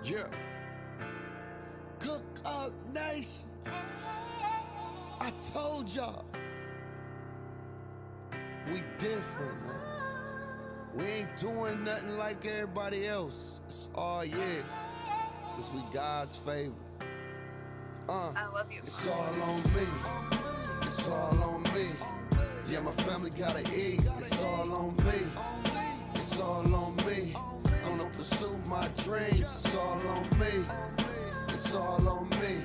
Yeah. Cook Up Nation. I told y'all. We different, man. We ain't doing nothing like everybody else. It's all yeah. Cause we God's favor. I love you. It's all on me. It's all on me. Yeah, my family gotta eat. It's all on me. It's all on me. I'm gonna pursue my dreams. It's all on me. It's all on me.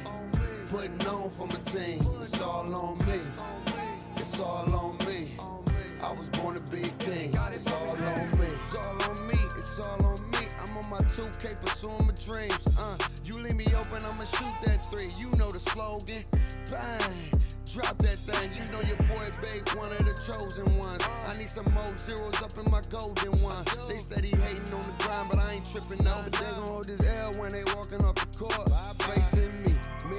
Putting on for my team. It's all on me. It's all on me. I was born to be a king. It's all on me. It's all on me. It's all on me. I'm on my 2K pursuing my dreams. You leave me open, I'ma shoot that three. You know the slogan. Bang. Drop that thing. You know your boy Big, one of the chosen ones. I need some more zeros up in my golden one. They said he hating on the grind, but I ain't tripping no. But they gon' hold this L when they walking off the court. Facing me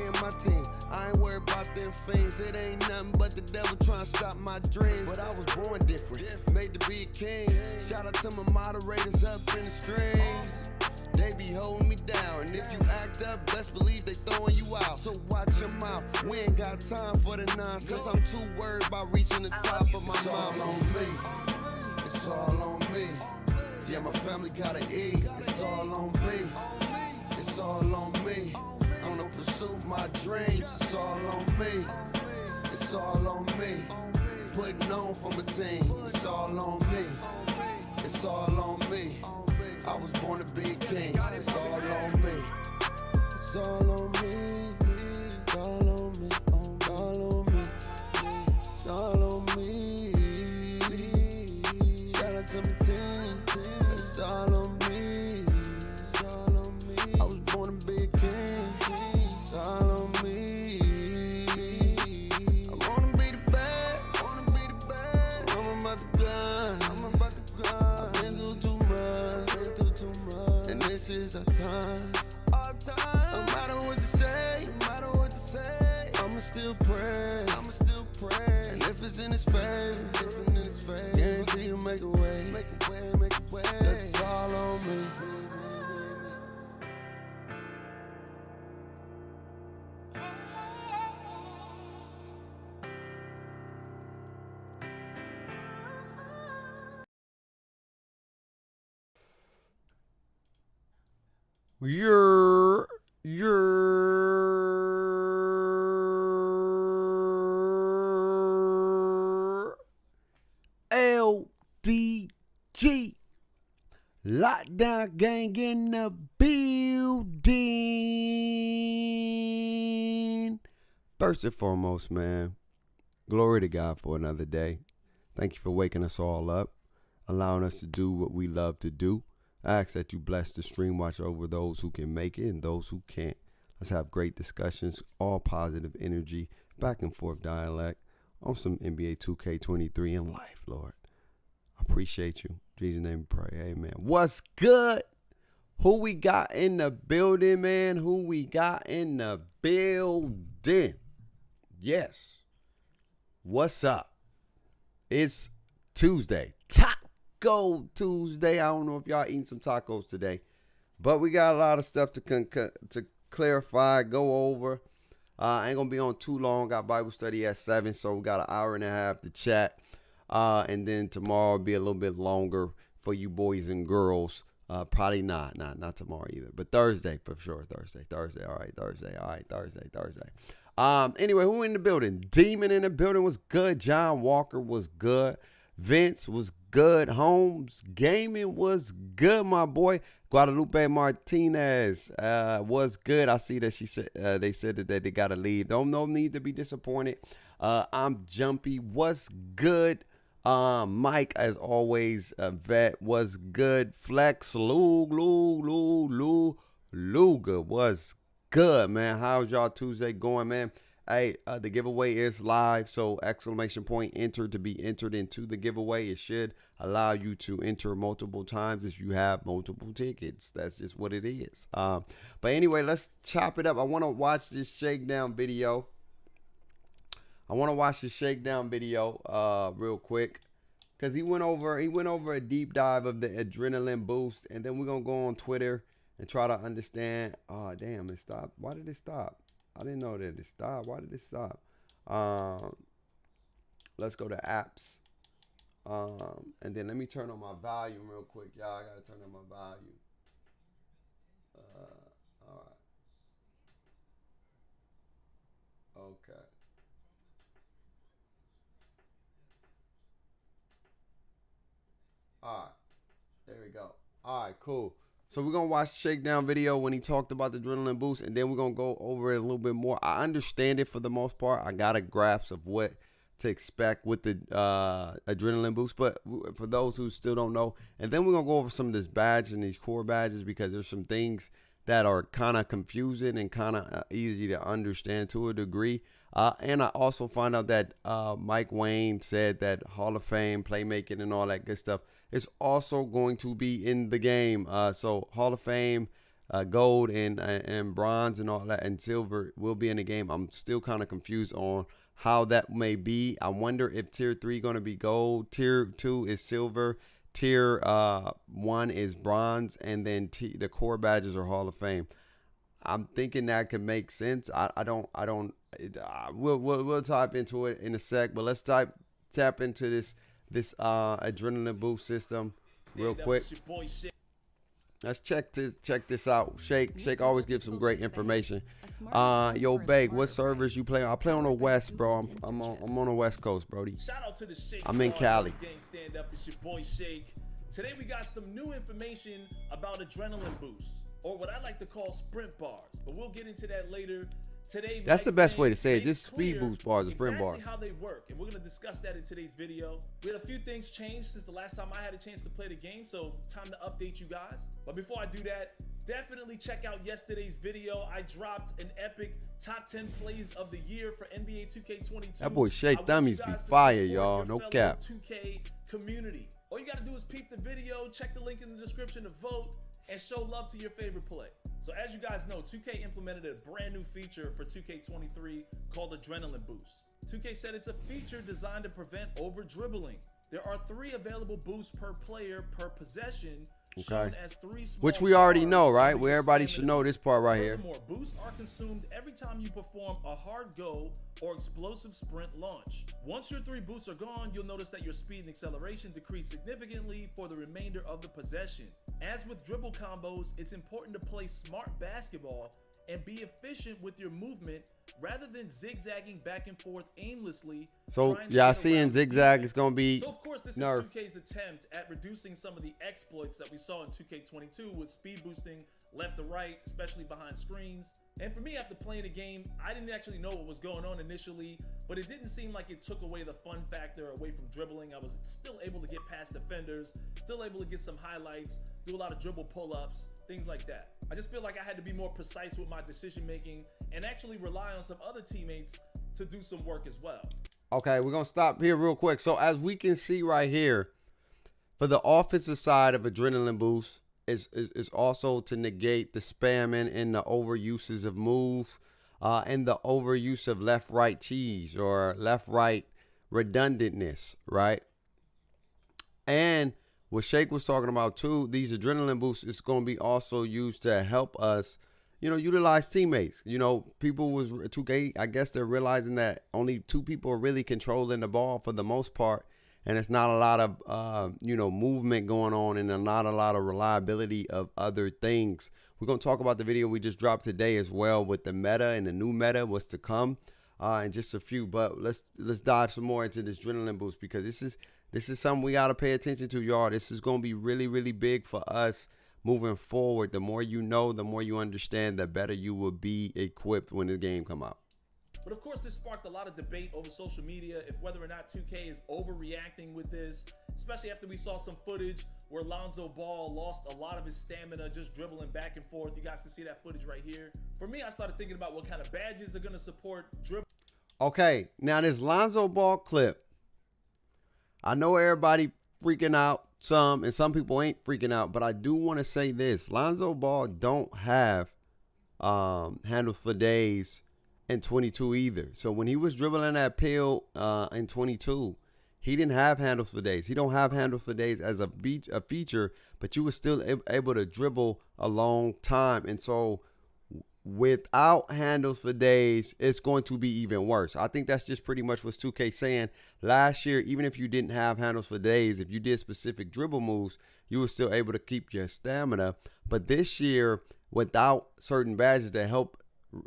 and my team. I ain't worried about them fiends. It ain't nothing but the devil trying to stop my dreams. But I was born different, made to be a king. Shout out to my moderators up in the strings. They be holding me down, and if you act up, best believe they throwing you out. So watch your mouth, we ain't got time for the nonsense. I'm too worried about reaching the top of my mouth. It's all on me, it's all on me. Yeah, my family gotta eat. It's all on me, it's all on me. I'm gonna pursue my dreams. It's all on me, it's all on me. Putting on for my team. It's all on me, it's all on me. I was born to be a king. It's all on me. It's all on me. It's all on me. It's all on me. It's all on me. Shout out to my team. It's all on me. It's all on me. I was born to be a king. It's all on me. I wanna be the best. Wanna be the best. I'm about to grind. I'm about to grind. I've been through too much. And this is our time. Our time. No matter what you say, no matter what you say, I'ma still pray. I'ma still pray. And if it's in His favor, if it's in His favor, guarantee He'll make a way. Make a way, make a way. That's all on me. Your LDG Lockdown Gang in the building. First and foremost, man, glory to God for another day. Thank you for waking us all up, allowing us to do what we love to do. I ask that you bless the stream, watch over those who can make it and those who can't. Let's have great discussions, all positive energy, back and forth dialect on some NBA 2K23 in life, Lord. I appreciate you. In Jesus' name we pray. Amen. What's good? Who we got in the building, man? Who we got in the building? Yes. What's up? It's Tuesday. Taco Tuesday. I don't know if y'all eating some tacos today, but we got a lot of stuff to clarify, go over. I ain't gonna be on too long. Got Bible study at 7, so we got an hour and a half to chat. And then tomorrow will be a little bit longer for you boys and girls. Probably not tomorrow either, but Thursday for sure. Thursday. All right, Thursday. Anyway, who in the building? Demon in the building was good. John Walker was good. Vince was good. Holmes Gaming was good, my boy. Guadalupe Martinez was good. I see that she said they said that they gotta leave. No need to be disappointed. I'm Jumpy. Was good. Mike, as always, Vet was good. Flex Luga was good, man. How's y'all Tuesday going, man? Hey, the giveaway is live, so exclamation point enter to be entered into the giveaway. It should allow you to enter multiple times if you have multiple tickets. That's just what it is. But anyway, let's chop it up. I want to watch this shakedown video. Real quick, because he went over a deep dive of the adrenaline boost, and then we're gonna go on Twitter and try to understand. Oh, damn, it stopped. Why did it stop? I didn't know that it stopped. Why did it stop? Let's go to apps. And then let me turn on my volume real quick. Y'all, I got to turn on my volume. All right. Okay. All right. There we go. All right, cool. So we're going to watch the shakedown video when he talked about the adrenaline boost, and then we're going to go over it a little bit more. I understand it for the most part. I got a grasp of what to expect with the adrenaline boost, but for those who still don't know, and then we're going to go over some of this badge and these core badges, because there's some things that are kind of confusing and kind of easy to understand to a degree. And I also find out that Mike Wayne said that Hall of Fame playmaking and all that good stuff is also going to be in the game. So Hall of Fame, gold and bronze and all that, and silver will be in the game. I'm still kind of confused on how that may be. I wonder if tier 3 going to be gold, tier 2 is silver, tier 1 is bronze, and then the core badges are Hall of Fame. I'm thinking that could make sense. We'll type into it in a sec, but let's tap into this adrenaline boost system real quick. Let's check this out. Shake always gives some great information. Yo, Bake, what servers you play on? I play on the West, bro. I'm on the West Coast, Brody. Shout out to the Shake. I'm in Cali. Stand up, it's your boy Shake. Today we got some new information about adrenaline boost, or what I like to call sprint bars. But we'll get into that later. Today, that's the best way to say it. Just speed boost bars and sprint bars. Exactly how they work, and we're gonna discuss that in today's video. We had a few things change since the last time I had a chance to play the game, so time to update you guys. But before I do that, definitely check out yesterday's video. I dropped an epic top 10 plays of the year for NBA 2K22. That boy Shake Dummies be fire, y'all. No cap. 2K community. All you gotta do is peep the video, check the link in the description to vote, and show love to your favorite play. So as you guys know, 2K implemented a brand new feature for 2K23 called Adrenaline Boost. 2K said it's a feature designed to prevent over dribbling. There are 3 available boosts per player per possession, shown as 3 small which we already bars know, right? Where your everybody stamina. should know this part right here. Furthermore, boosts are consumed every time you perform a hard go or explosive sprint launch. Once your 3 boosts are gone, you'll notice that your speed and acceleration decrease significantly for the remainder of the possession. As with dribble combos, it's important to play smart basketball and be efficient with your movement rather than zigzagging back and forth aimlessly. So y'all seeing zigzag is gonna be So of course this nerf. is 2K's attempt at reducing some of the exploits that we saw in 2K22 with speed boosting left to right, especially behind screens. And for me, after playing the game, I didn't actually know what was going on initially, but it didn't seem like it took away the fun factor away from dribbling. I was still able to get past defenders, still able to get some highlights, do a lot of dribble pull-ups, things like that. I just feel like I had to be more precise with my decision making and actually rely on some other teammates to do some work as well. Okay, we're gonna stop here real quick. So as we can see right here, for the offensive side of adrenaline boost is also to negate the spamming and the overuses of moves, and the overuse of left-right cheese or left-right redundantness, right? And what Shake was talking about too, these adrenaline boosts is going to be also used to help us, utilize teammates. People was 2K, I guess they're realizing that only 2 people are really controlling the ball for the most part. And it's not a lot of, movement going on, and not a lot of reliability of other things. We're going to talk about the video we just dropped today as well with the meta and the new meta, what's to come, and just a few. But let's dive some more into this adrenaline boost, because this is something we got to pay attention to, y'all. This is going to be really, really big for us moving forward. The more you know, the more you understand, the better you will be equipped when the game come out. But of course, this sparked a lot of debate over social media if whether or not 2K is overreacting with this, especially after we saw some footage where Lonzo Ball lost a lot of his stamina just dribbling back and forth. You guys can see that footage right here. For me, I started thinking about what kind of badges are going to support dribble. Okay, now this Lonzo Ball clip, I know everybody freaking out some, and some people ain't freaking out, but I do want to say this. Lonzo Ball don't have handles for days in 22 either. So when he was dribbling that pill in 22, He didn't have handles for days. He don't have handles for days as a feature, but you were still able to dribble a long time. And so without handles for days, it's going to be even worse. I think that's just pretty much what 2K saying. Last year, even if you didn't have handles for days, if you did specific dribble moves, you were still able to keep your stamina. But this year, without certain badges that help,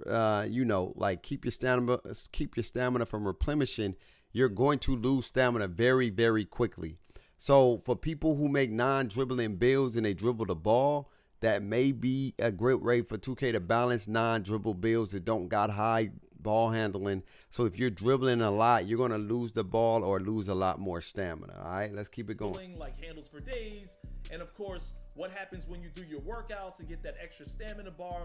like keep your stamina from replenishing, you're going to lose stamina very, very quickly. So for people who make non-dribbling builds and they dribble the ball, that may be a great way for 2K to balance non-dribble builds that don't got high ball handling. So if you're dribbling a lot, you're going to lose the ball or lose a lot more stamina. All right, let's keep it going. Like handles for days. And of course, what happens when you do your workouts and get that extra stamina bar,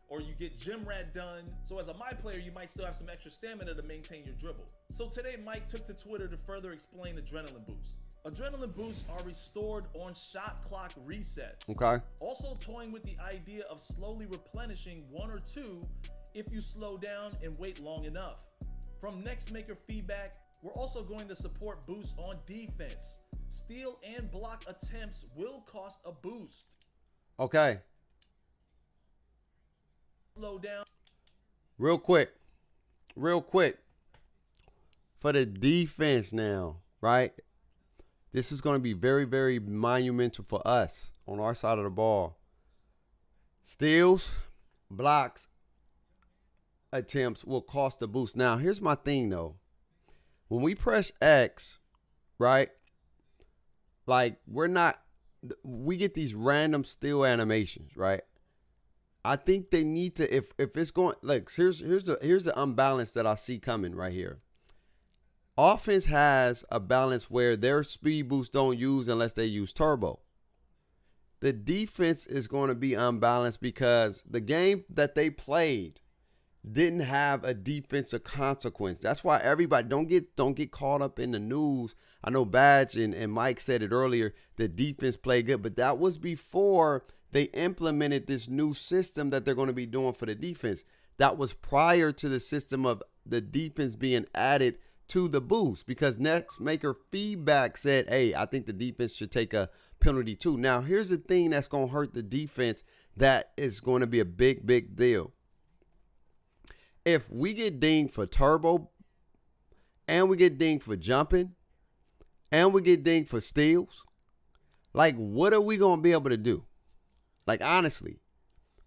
or you get gym rat done. So as a my player, you might still have some extra stamina to maintain your dribble. So today, Mike took to Twitter to further explain Adrenaline Boost. Adrenaline boosts are restored on shot clock resets. Okay. Also toying with the idea of slowly replenishing 1 or 2 if you slow down and wait long enough. From Nextmaker feedback, we're also going to support boosts on defense. Steal and block attempts will cost a boost. Okay. Slow down. Real quick. For the defense now, right? This is going to be very, very monumental for us on our side of the ball. Steals, blocks, attempts will cost a boost. Now, here's my thing, though. When we press X, right, we get these random steal animations, right? I think they need to, if it's going, here's the unbalance that I see coming right here. Offense has a balance where their speed boosts don't use unless they use turbo. The defense is going to be unbalanced because the game that they played didn't have a defensive consequence. That's why everybody don't get caught up in the news. I know Badge and Mike said it earlier, the defense played good, but that was before they implemented this new system that they're going to be doing for the defense. That was prior to the system of the defense being added to the boost, because Nextmaker feedback said, hey, I think the defense should take a penalty too. Now, here's the thing that's going to hurt the defense that is going to be a big, big deal. If we get dinged for turbo and we get dinged for jumping and we get dinged for steals, what are we going to be able to do? Honestly,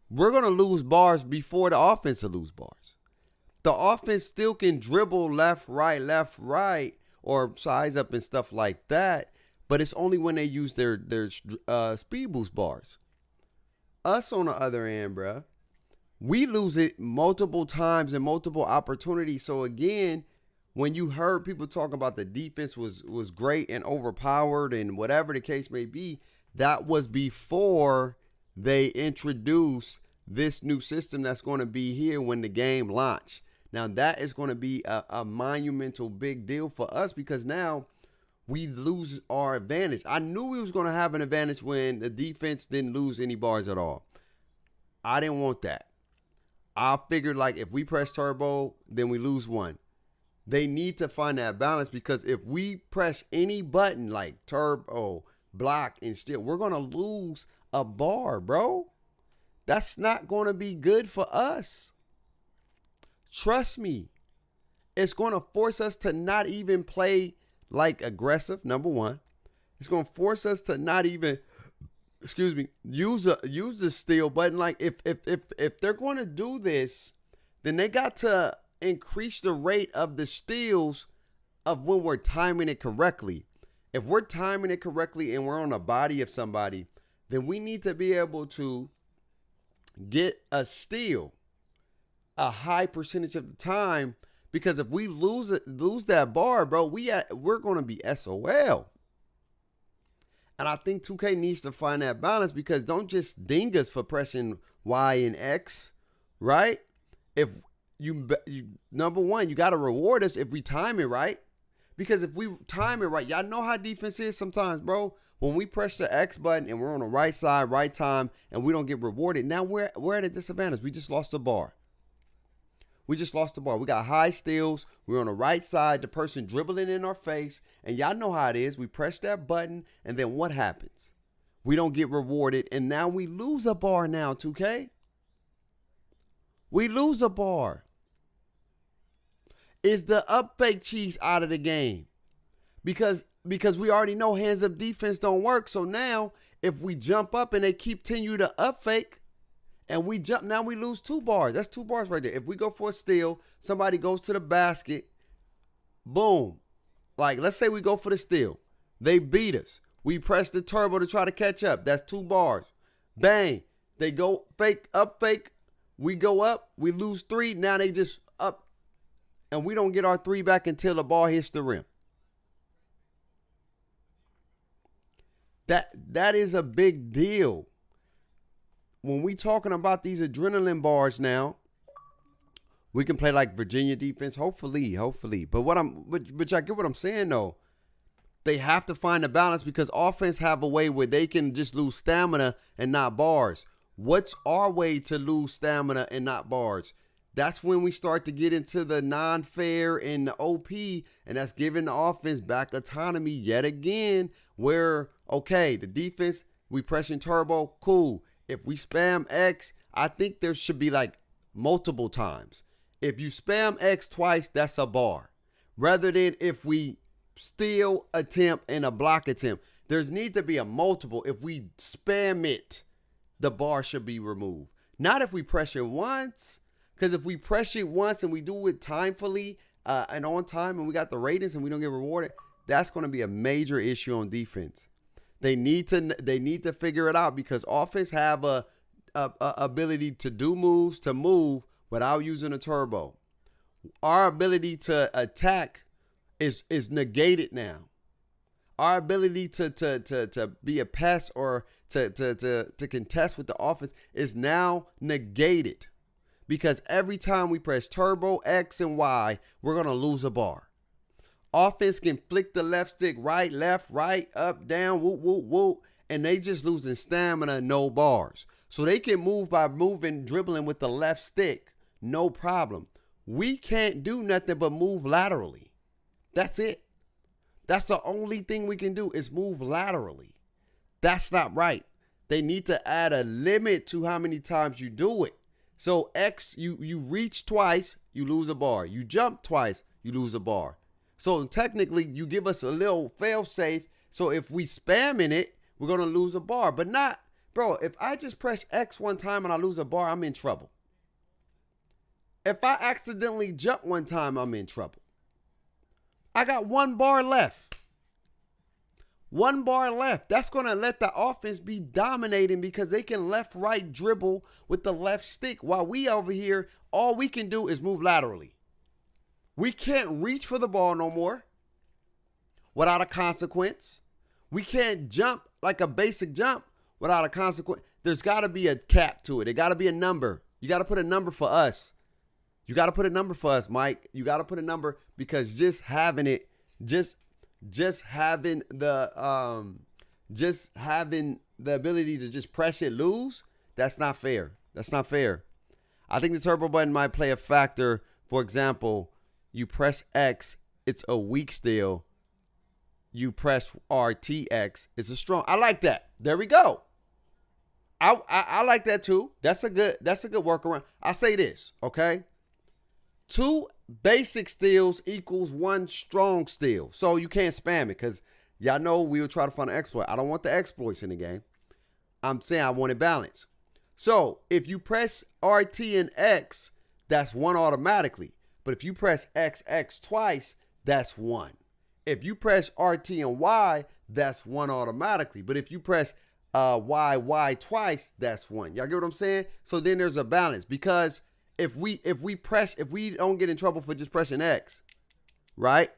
we're going to lose bars before the offense will lose bars. The offense still can dribble left, right, or size up and stuff like that, but it's only when they use their speed boost bars. Us on the other end, bruh, we lose it multiple times and multiple opportunities. So again, when you heard people talk about the defense was great and overpowered and whatever the case may be, that was before they introduced this new system that's going to be here when the game launch. Now, that is going to be a monumental big deal for us because now we lose our advantage. I knew we was going to have an advantage when the defense didn't lose any bars at all. I didn't want that. I figured if we press turbo, then we lose one. They need to find that balance because if we press any button like turbo, block, and steal, we're going to lose a bar, bro. That's not going to be good for us. Trust me. It's going to force us to not even play aggressive, number one. It's going to force us to not even, use the steal button. If they're going to do this, then they got to increase the rate of the steals of when we're timing it correctly. If we're timing it correctly and we're on the body of somebody, then we need to be able to get a steal a high percentage of the time, because if we lose that bar, bro, we're going to be SOL. And I think 2K needs to find that balance, because don't just ding us for pressing Y and X, right? If you number one, you got to reward us if we time it right, because if we time it right, y'all know how defense is sometimes, bro. When we press the X button and we're on the right side, right time, and we don't get rewarded, now we're at a disadvantage. We just lost the bar. We just lost the ball. We got high steals. We're on the right side. The person dribbling in our face. And y'all know how it is. We press that button, and then what happens? We don't get rewarded, and now we lose a bar now, 2K. We lose a bar. Is the up fake cheese out of the game? Because we already know hands up defense don't work. So now if we jump up and they continue to up fake and we jump, now we lose 2 bars. That's 2 bars right there. If we go for a steal, somebody goes to the basket, boom. Like, let's say we go for the steal. They beat us. We press the turbo to try to catch up. That's 2 bars. Bang. They go fake, up fake. We go up. We lose 3. Now they just up. And we don't get our 3 back until the ball hits the rim. That is a big deal. When we talking about these adrenaline bars now, we can play like Virginia defense. Hopefully. But I get what I'm saying though. They have to find a balance because offense have a way where they can just lose stamina and not bars. What's our way to lose stamina and not bars? That's when we start to get into the non-fair and the OP, and that's giving the offense back autonomy yet again, where, okay, the defense, we pressing turbo, cool. If we spam X, I think there should be like multiple times. If you spam X twice, that's a bar. Rather than if we steal attempt and a block attempt, there's need to be a multiple. If we spam it, the bar should be removed. Not if we pressure once. Because if we press it once and we do it timefully and on time and we got the ratings and we don't get rewarded, that's going to be a major issue on defense. They need to figure it out because offense have a ability to do moves, to move without using a turbo. Our ability to attack is negated now. Our ability to be a pass or to contest with the offense is now negated. Because every time we press turbo, X, and Y, we're going to lose a bar. Offense can flick the left stick right, left, right, up, down, whoop, whoop, whoop, and they just losing stamina, no bars. So they can move by dribbling with the left stick, no problem. We can't do nothing but move laterally. That's it. That's the only thing we can do is move laterally. That's not right. They need to add a limit to how many times you do it. So X, you reach twice, you lose a bar. You jump twice, you lose a bar. So technically, you give us a little fail safe. So if we spamming it, we're going to lose a bar. But not, bro, if I just press X one time and I lose a bar, I'm in trouble. If I accidentally jump one time, I'm in trouble. I got 1 bar left. 1 bar left. That's going to let the offense be dominating because they can left-right dribble with the left stick while we over here, all we can do is move laterally. We can't reach for the ball no more without a consequence. We can't jump like a basic jump without a consequence. There's got to be a cap to it. There got to be a number. You got to put a number for us. You got to put a number for us, Mike. You got to put a number because just having it, just having the ability to just press it, lose, that's not fair. That's not fair. I think the turbo button might play a factor. For example, you press X, it's a weak steal. You press RTX, it's a strong. I like that. There we go. I like that too. That's a good workaround. I say this, okay? 2 basic steals equals 1 strong steal. So you can't spam it because y'all know we will try to find an exploit. I don't want the exploits in the game. I'm saying I want it balanced. So if you press RT and X, that's 1 automatically. But if you press XX twice, that's 1. If you press RT and Y, that's 1 automatically. But if you press Y twice, that's 1. Y'all get what I'm saying? So then there's a balance because if we don't get in trouble for just pressing X, right?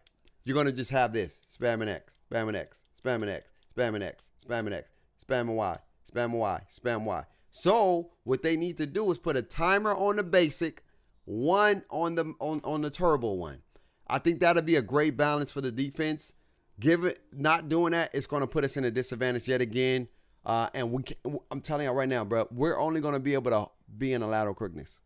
You're gonna just have this spamming X, spamming X, spamming X, spamming X, spamming X, spamming Y, spam Y, spam Y. So what they need to do is put a timer on the basic, 1 on the turbo one. I think that'll be a great balance for the defense. Not doing that, it's gonna put us in a disadvantage yet again. And I'm telling you right now, bro, we're only gonna be able to be in a lateral quickness.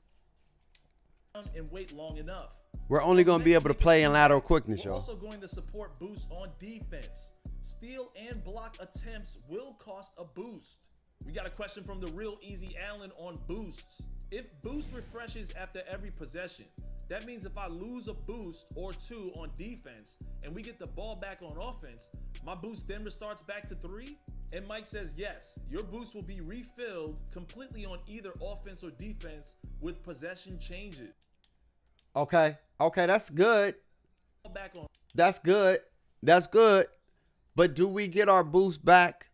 down and wait long enough. We're only going to be able to play in lateral quickness, We're y'all. also going to support boosts on defense. Steal and block attempts will cost a boost. We got a question from the real Easy Allen on boosts. If boost refreshes after every possession, that means if I lose a boost or two on defense and we get the ball back on offense, my boost then restarts back to 3? And Mike says yes, your boost will be refilled completely on either offense or defense with possession changes. Okay, that's good. Back on. That's good. But do we get our boost back?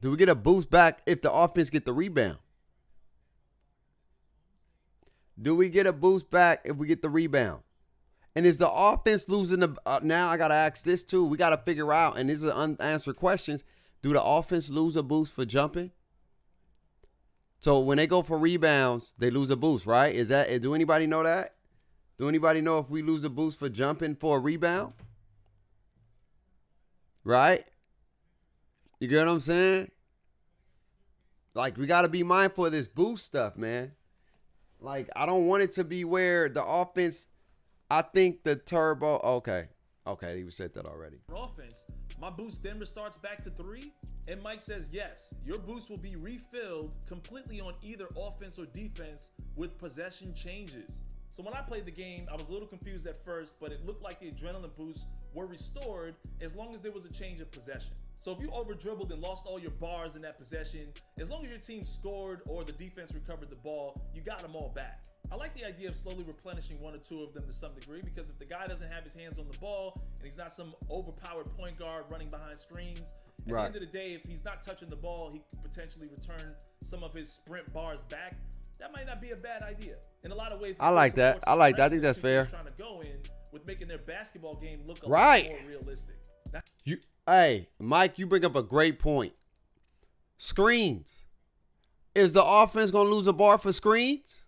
Do we get a boost back if the offense get the rebound? Do we get a boost back if we get the rebound? And is the offense losing the now I got to ask this too. We got to figure out, and these are unanswered questions. Do the offense lose a boost for jumping? So when they go for rebounds, they lose a boost, right? Do anybody know that? Do anybody know if we lose a boost for jumping for a rebound? Right? You get what I'm saying? Like, we got to be mindful of this boost stuff, man. Like, I don't want it to be where the offense, I think the turbo, okay, he said that already. Offense, my boost then restarts back to 3? And Mike says yes, your boost will be refilled completely on either offense or defense with possession changes. So when I played the game, I was a little confused at first, but it looked like the adrenaline boosts were restored as long as there was a change of possession. So if you over dribbled and lost all your bars in that possession, as long as your team scored or the defense recovered the ball, you got them all back. I like the idea of slowly replenishing 1 or 2 of them to some degree, because if the guy doesn't have his hands on the ball and he's not some overpowered point guard running behind screens, at the end of the day, if he's not touching the ball, he could potentially return some of his sprint bars back. That might not be a bad idea. In a lot of ways, I like that. I think that's fair. Trying to go in with making their basketball game look a lot more realistic. Hey, Mike, you bring up a great point. Screens. Is the offense going to lose a bar for screens?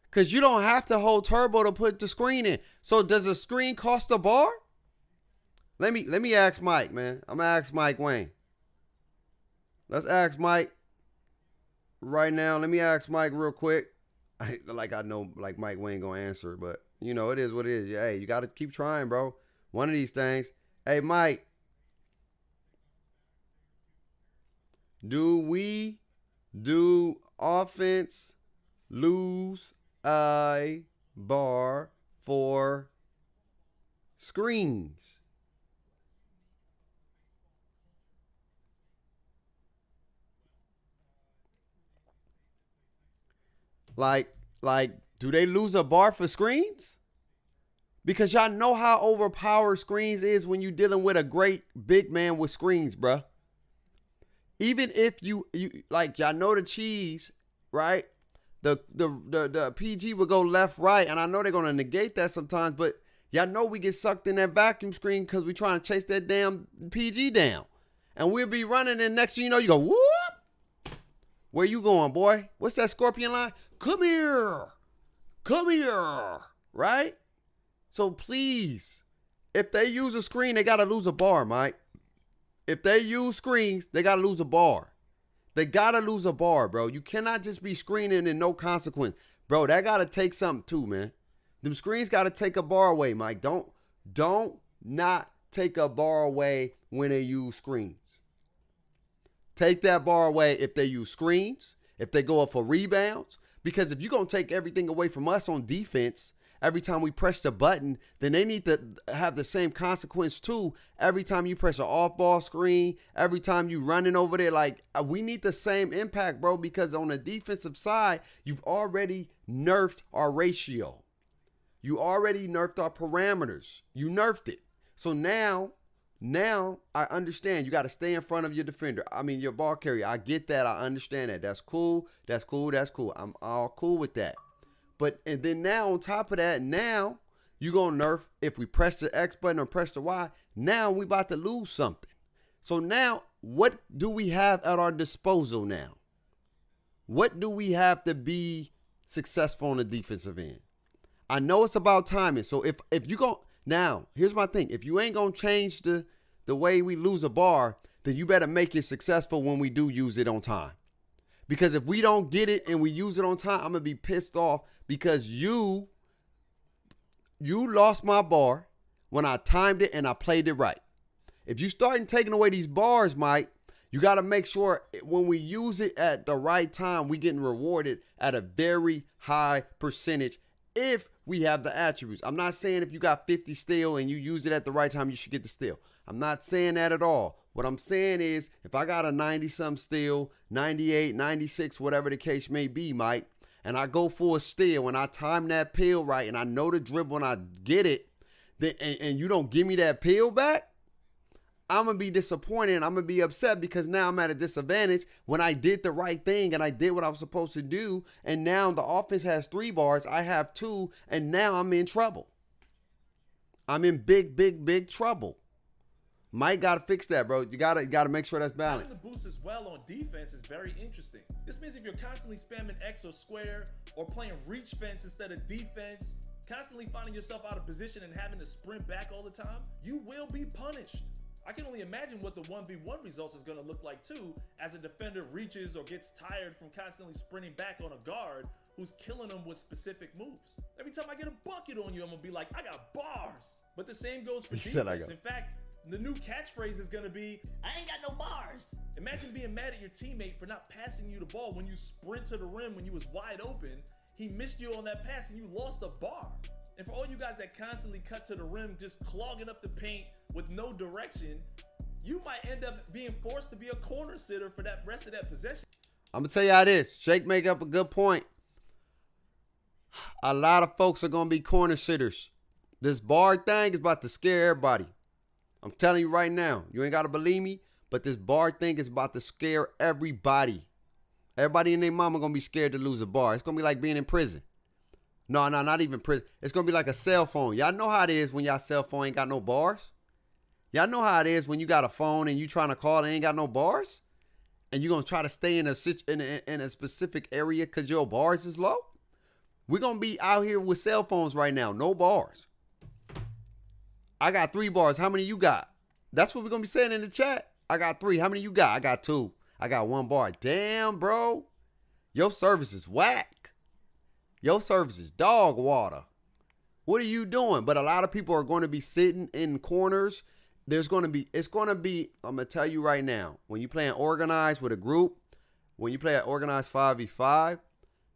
Because you don't have to hold turbo to put the screen in. So does a screen cost a bar? Let me ask Mike, man. I'm going to ask Mike Wayne. Let's ask Mike right now. Let me ask Mike real quick. I know Mike Wayne going to answer, but you know, it is what it is. Hey, you got to keep trying, bro. One of these things. Hey, Mike. Do offense lose a bar for screens? Like, do they lose a bar for screens? Because y'all know how overpowered screens is when you're dealing with a great big man with screens, bruh. Even if you like, y'all know the cheese, right? The PG would go left, right, and I know they're gonna negate that sometimes, but y'all know we get sucked in that vacuum screen because we trying to chase that damn PG down, and we'll be running, and next thing you know, you go whoop. Where you going, boy? What's that scorpion line? Come here, right? So please, if they use a screen, they gotta lose a bar, Mike. If they use screens, they gotta lose a bar. They gotta lose a bar, bro. You cannot just be screening and no consequence. Bro, that gotta take something too, man. Them screens gotta take a bar away, Mike. Don't not take a bar away when they use screens. Take that bar away if they use screens, if they go up for rebounds. Because if you're gonna take everything away from us on defense, every time we press the button, then they need to have the same consequence too. Every time you press an off-ball screen, every time you running over there, like, we need the same impact, bro, because on the defensive side, you've already nerfed our ratio. You already nerfed our parameters. You nerfed it. So now I understand you got to stay in front of your defender. I mean, your ball carrier. I get that. I understand that. That's cool. I'm all cool with that. But, and then now on top of that, now you're going to nerf, if we press the X button or press the Y, now we about to lose something. So now, what do we have at our disposal now? What do we have to be successful on the defensive end? I know it's about timing. So if you go, now, here's my thing. If you ain't going to change the way we lose a bar, then you better make it successful when we do use it on time. Because if we don't get it and we use it on time, I'm going to be pissed off because you lost my bar when I timed it and I played it right. If you start taking away these bars, Mike, you got to make sure when we use it at the right time, we getting rewarded at a very high percentage if we have the attributes. I'm not saying if you got 50 steal and you use it at the right time, you should get the steal. I'm not saying that at all. What I'm saying is if I got a 90-some steal, 98, 96, whatever the case may be, Mike, and I go for a steal and I time that pill right and I know the dribble when I get it, then, and you don't give me that pill back, I'm going to be disappointed and I'm going to be upset because now I'm at a disadvantage when I did the right thing and I did what I was supposed to do. And now the offense has 3 bars. I have 2. And now I'm in trouble. I'm in big trouble. Mike got to fix that, bro. You got to make sure that's balanced. Having the boost as well on defense is very interesting. This means if you're constantly spamming X or square or playing reach fence instead of defense, constantly finding yourself out of position and having to sprint back all the time, you will be punished. I can only imagine what the 1v1 results is going to look like too, as a defender reaches or gets tired from constantly sprinting back on a guard who's killing them with specific moves. Every time I get a bucket on you, I'm going to be like, I got bars. But the same goes for defense. In fact, the new catchphrase is going to be, I ain't got no bars. Imagine being mad at your teammate for not passing you the ball when you sprint to the rim when you was wide open. He missed you on that pass and you lost a bar. And for all you guys that constantly cut to the rim, just clogging up the paint with no direction, you might end up being forced to be a corner sitter for that rest of that possession. I'm going to tell you how it is. Shake make up a good point. A lot of folks are going to be corner sitters. This bar thing is about to scare everybody. I'm telling you right now. You ain't got to believe me, but this bar thing is about to scare everybody. Everybody and their mama going to be scared to lose a bar. It's going to be like being in prison. No, not even prison. It's going to be like a cell phone. Y'all know how it is when y'all cell phone ain't got no bars? Y'all know how it is when you got a phone and you trying to call and ain't got no bars? And you going to try to stay in a specific area because your bars is low? We're going to be out here with cell phones right now. No bars. I got 3 bars. How many you got? That's what we're going to be saying in the chat. I got 3. How many you got? I got 2. I got 1 bar. Damn, bro. Your service is whack. Your service is dog water. What are you doing? But a lot of people are going to be sitting in corners. It's going to be, I'm going to tell you right now, when you play an organized with a group, when you play an organized 5v5,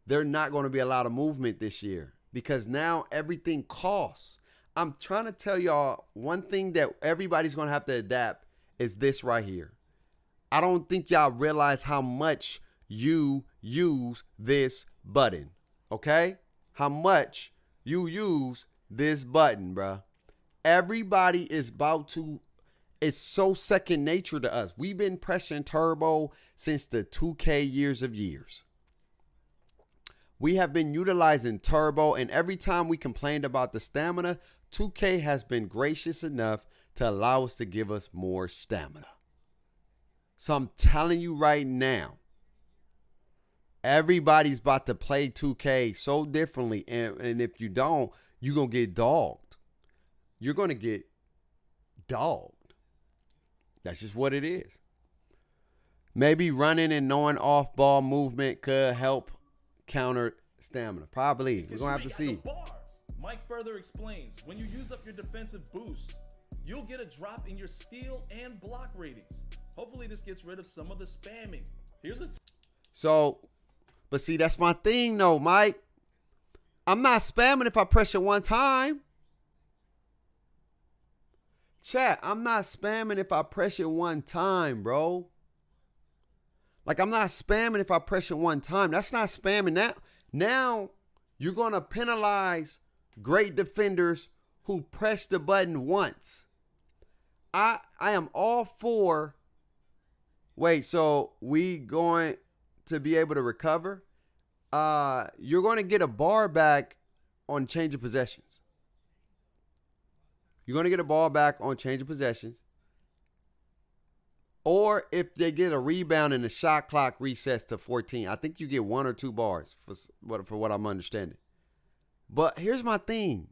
there's not going to be a lot of movement this year because now everything costs. I'm trying to tell y'all one thing that everybody's going to have to adapt is this right here. I don't think y'all realize how much you use this button. Okay? How much you use this button, bruh. Everybody is about to, it's so second nature to us. We've been pressing turbo since the 2K years of years. We have been utilizing turbo, and every time we complained about the stamina, 2K has been gracious enough to allow us to give us more stamina. So I'm telling you right now, everybody's about to play 2K so differently. And if you don't, you're going to get dogged. You're going to get dogged. That's just what it is. Maybe running and knowing off-ball movement could help counter stamina. Probably. We're going to have to see. Mike further explains, when you use up your defensive boost, you'll get a drop in your steal and block ratings. Hopefully this gets rid of some of the spamming. Here's a But see, that's my thing, though, Mike. I'm not spamming if I press it one time. Chat, I'm not spamming if I press it one time, bro. Like, I'm not spamming if I press it one time. That's not spamming. Now you're going to penalize great defenders who press the button once. I am all for... Wait, so we going to be able to recover? You're going to get a bar back on change of possessions. You're going to get a ball back on change of possessions. Or if they get a rebound and the shot clock resets to 14, I think you get 1 or 2 bars for what I'm understanding. But here's my thing.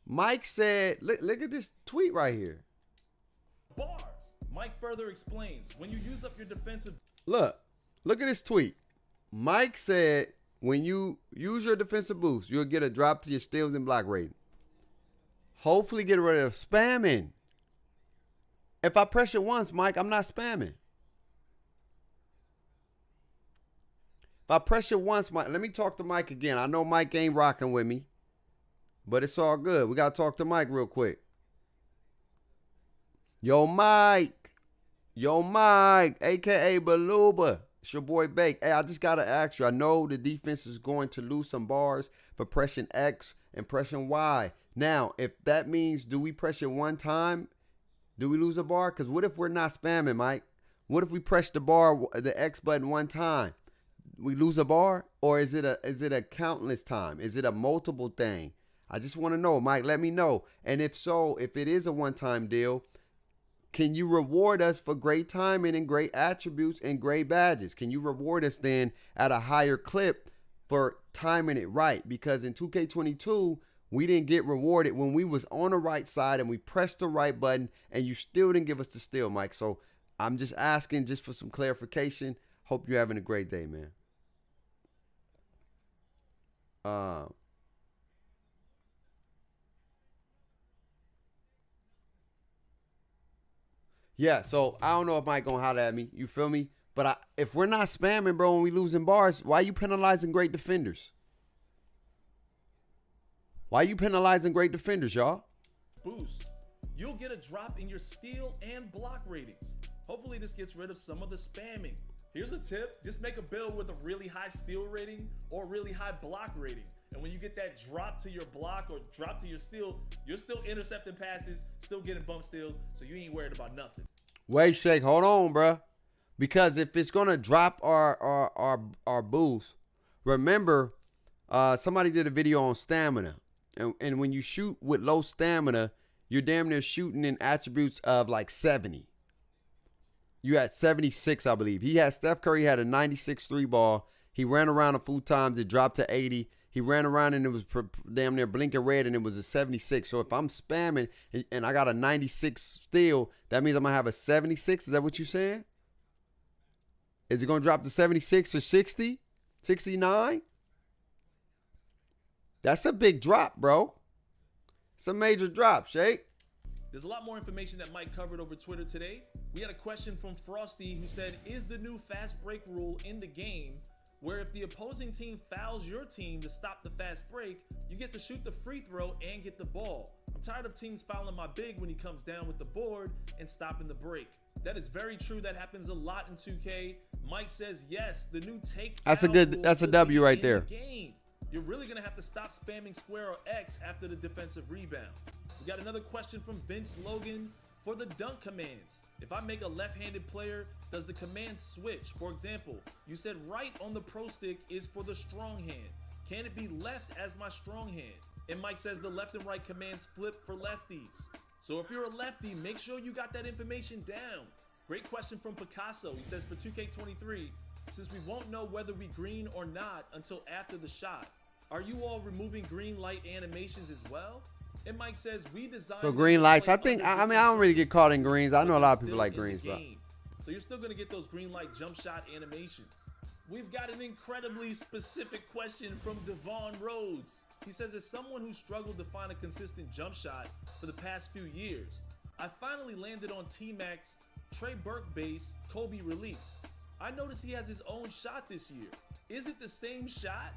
Mike said, look at this tweet right here. Bars. Mike further explains, when you use up your defensive... Look at this tweet. Mike said when you use your defensive boost, you'll get a drop to your steals and block rating. Hopefully get rid of spamming. If I pressure once, Mike, I'm not spamming. If I pressure once, Mike, let me talk to Mike again. I know Mike ain't rocking with me, but it's all good. We got to talk to Mike real quick. Yo, Mike. Yo, Mike, a.k.a. Baluba. It's your boy Bake. Hey, I just got to ask you. I know the defense is going to lose some bars for pressing X and pressing Y. Now, if that means do we pressure one time, do we lose a bar? Because what if we're not spamming, Mike? What if we press the bar, the X button one time? We lose a bar? Or is it a countless time? Is it a multiple thing? I just want to know, Mike. Let me know. And if so, if it is a one-time deal, can you reward us for great timing and great attributes and great badges? Can you reward us then at a higher clip for timing it right? Because in 2K22, we didn't get rewarded when we was on the right side and we pressed the right button and you still didn't give us the steal, Mike. So I'm just asking just for some clarification. Hope you're having a great day, man. Yeah, so I don't know if Mike gonna holler at me. You feel me? But if we're not spamming, bro, and we losing bars, why you penalizing great defenders? Why you penalizing great defenders, y'all? Boost. You'll get a drop in your steal and block ratings. Hopefully this gets rid of some of the spamming. Here's a tip. Just make a build with a really high steal rating or really high block rating. And when you get that drop to your block or drop to your steal, you're still intercepting passes, still getting bump steals, so you ain't worried about nothing. Wait, Shake, hold on, bruh. Because if it's gonna drop our boost, remember, somebody did a video on stamina. And when you shoot with low stamina, you're damn near shooting in attributes of like 70. You had 76, I believe. Steph Curry had a 96 3 ball. He ran around a few times. It dropped to 80. He ran around and it was damn near blinking red and it was a 76. So if I'm spamming and I got a 96 steal, that means I'm going to have a 76. Is that what you're saying? Is it going to drop to 76 or 60? 69? That's a big drop, bro. It's a major drop, Shake. There's a lot more information that Mike covered over Twitter today. We had a question from Frosty who said, is the new fast break rule in the game where if the opposing team fouls your team to stop the fast break, you get to shoot the free throw and get the ball? I'm tired of teams fouling my big when he comes down with the board and stopping the break. That is very true. That happens a lot in 2K. Mike says, yes, the new take. That's a W right there. Game. You're really going to have to stop spamming square or X after the defensive rebound. We got another question from Vince Logan for the dunk commands. If I make a left-handed player, does the command switch? For example, you said right on the pro stick is for the strong hand. Can it be left as my strong hand? And Mike says the left and right commands flip for lefties. So if you're a lefty, make sure you got that information down. Great question from Picasso. He says for 2K23, since we won't know whether we green or not until after the shot, are you all removing green light animations as well? And Mike says we designed for green lights. I don't really get caught in greens. I know a lot of people like greens, but so you're still gonna get those green light jump shot animations. We've got an incredibly specific question from Devon Rhodes. He says, as someone who struggled to find a consistent jump shot for the past few years, I finally landed on T-Mac's Trey Burke base Kobe release. I noticed he has his own shot this year. Is it the same shot?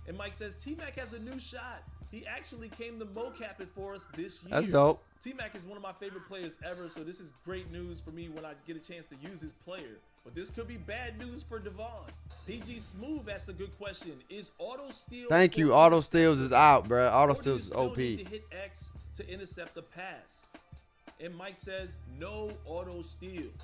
And Mike says T-Mac has a new shot. He actually came to mocap it for us this year. That's dope. T-Mac is one of my favorite players ever, so this is great news for me when I get a chance to use his player. But this could be bad news for Devon. PG Smooth asked a good question. Is auto steal? Thank you. Auto steals is out, bro. Auto steals is OP. Need to hit X to intercept the pass. And Mike says no auto steals.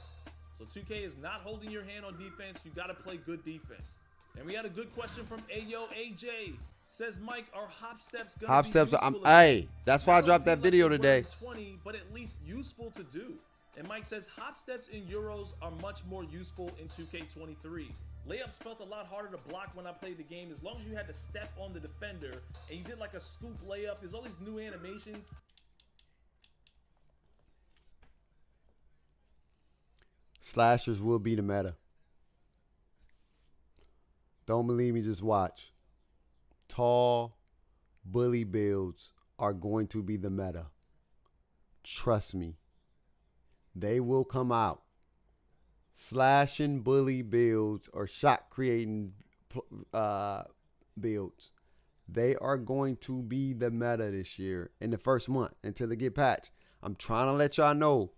So 2K is not holding your hand on defense. You got to play good defense. And we had a good question from Ayo AJ. Says Mike, are hop steps gonna hop be steps? useful? Hey, that's why I dropped that video today. 20, but at least useful to do. And Mike says hop steps in Euros are much more useful in 2K23. Layups felt a lot harder to block when I played the game. As long as you had to step on the defender and you did like a scoop layup, there's all these new animations. Slashers will be the meta. Don't believe me, just watch. Tall, bully builds are going to be the meta. Trust me. They will come out. Slashing bully builds or shot creating builds. They are going to be the meta this year in the first month until they get patched. I'm trying to let y'all know.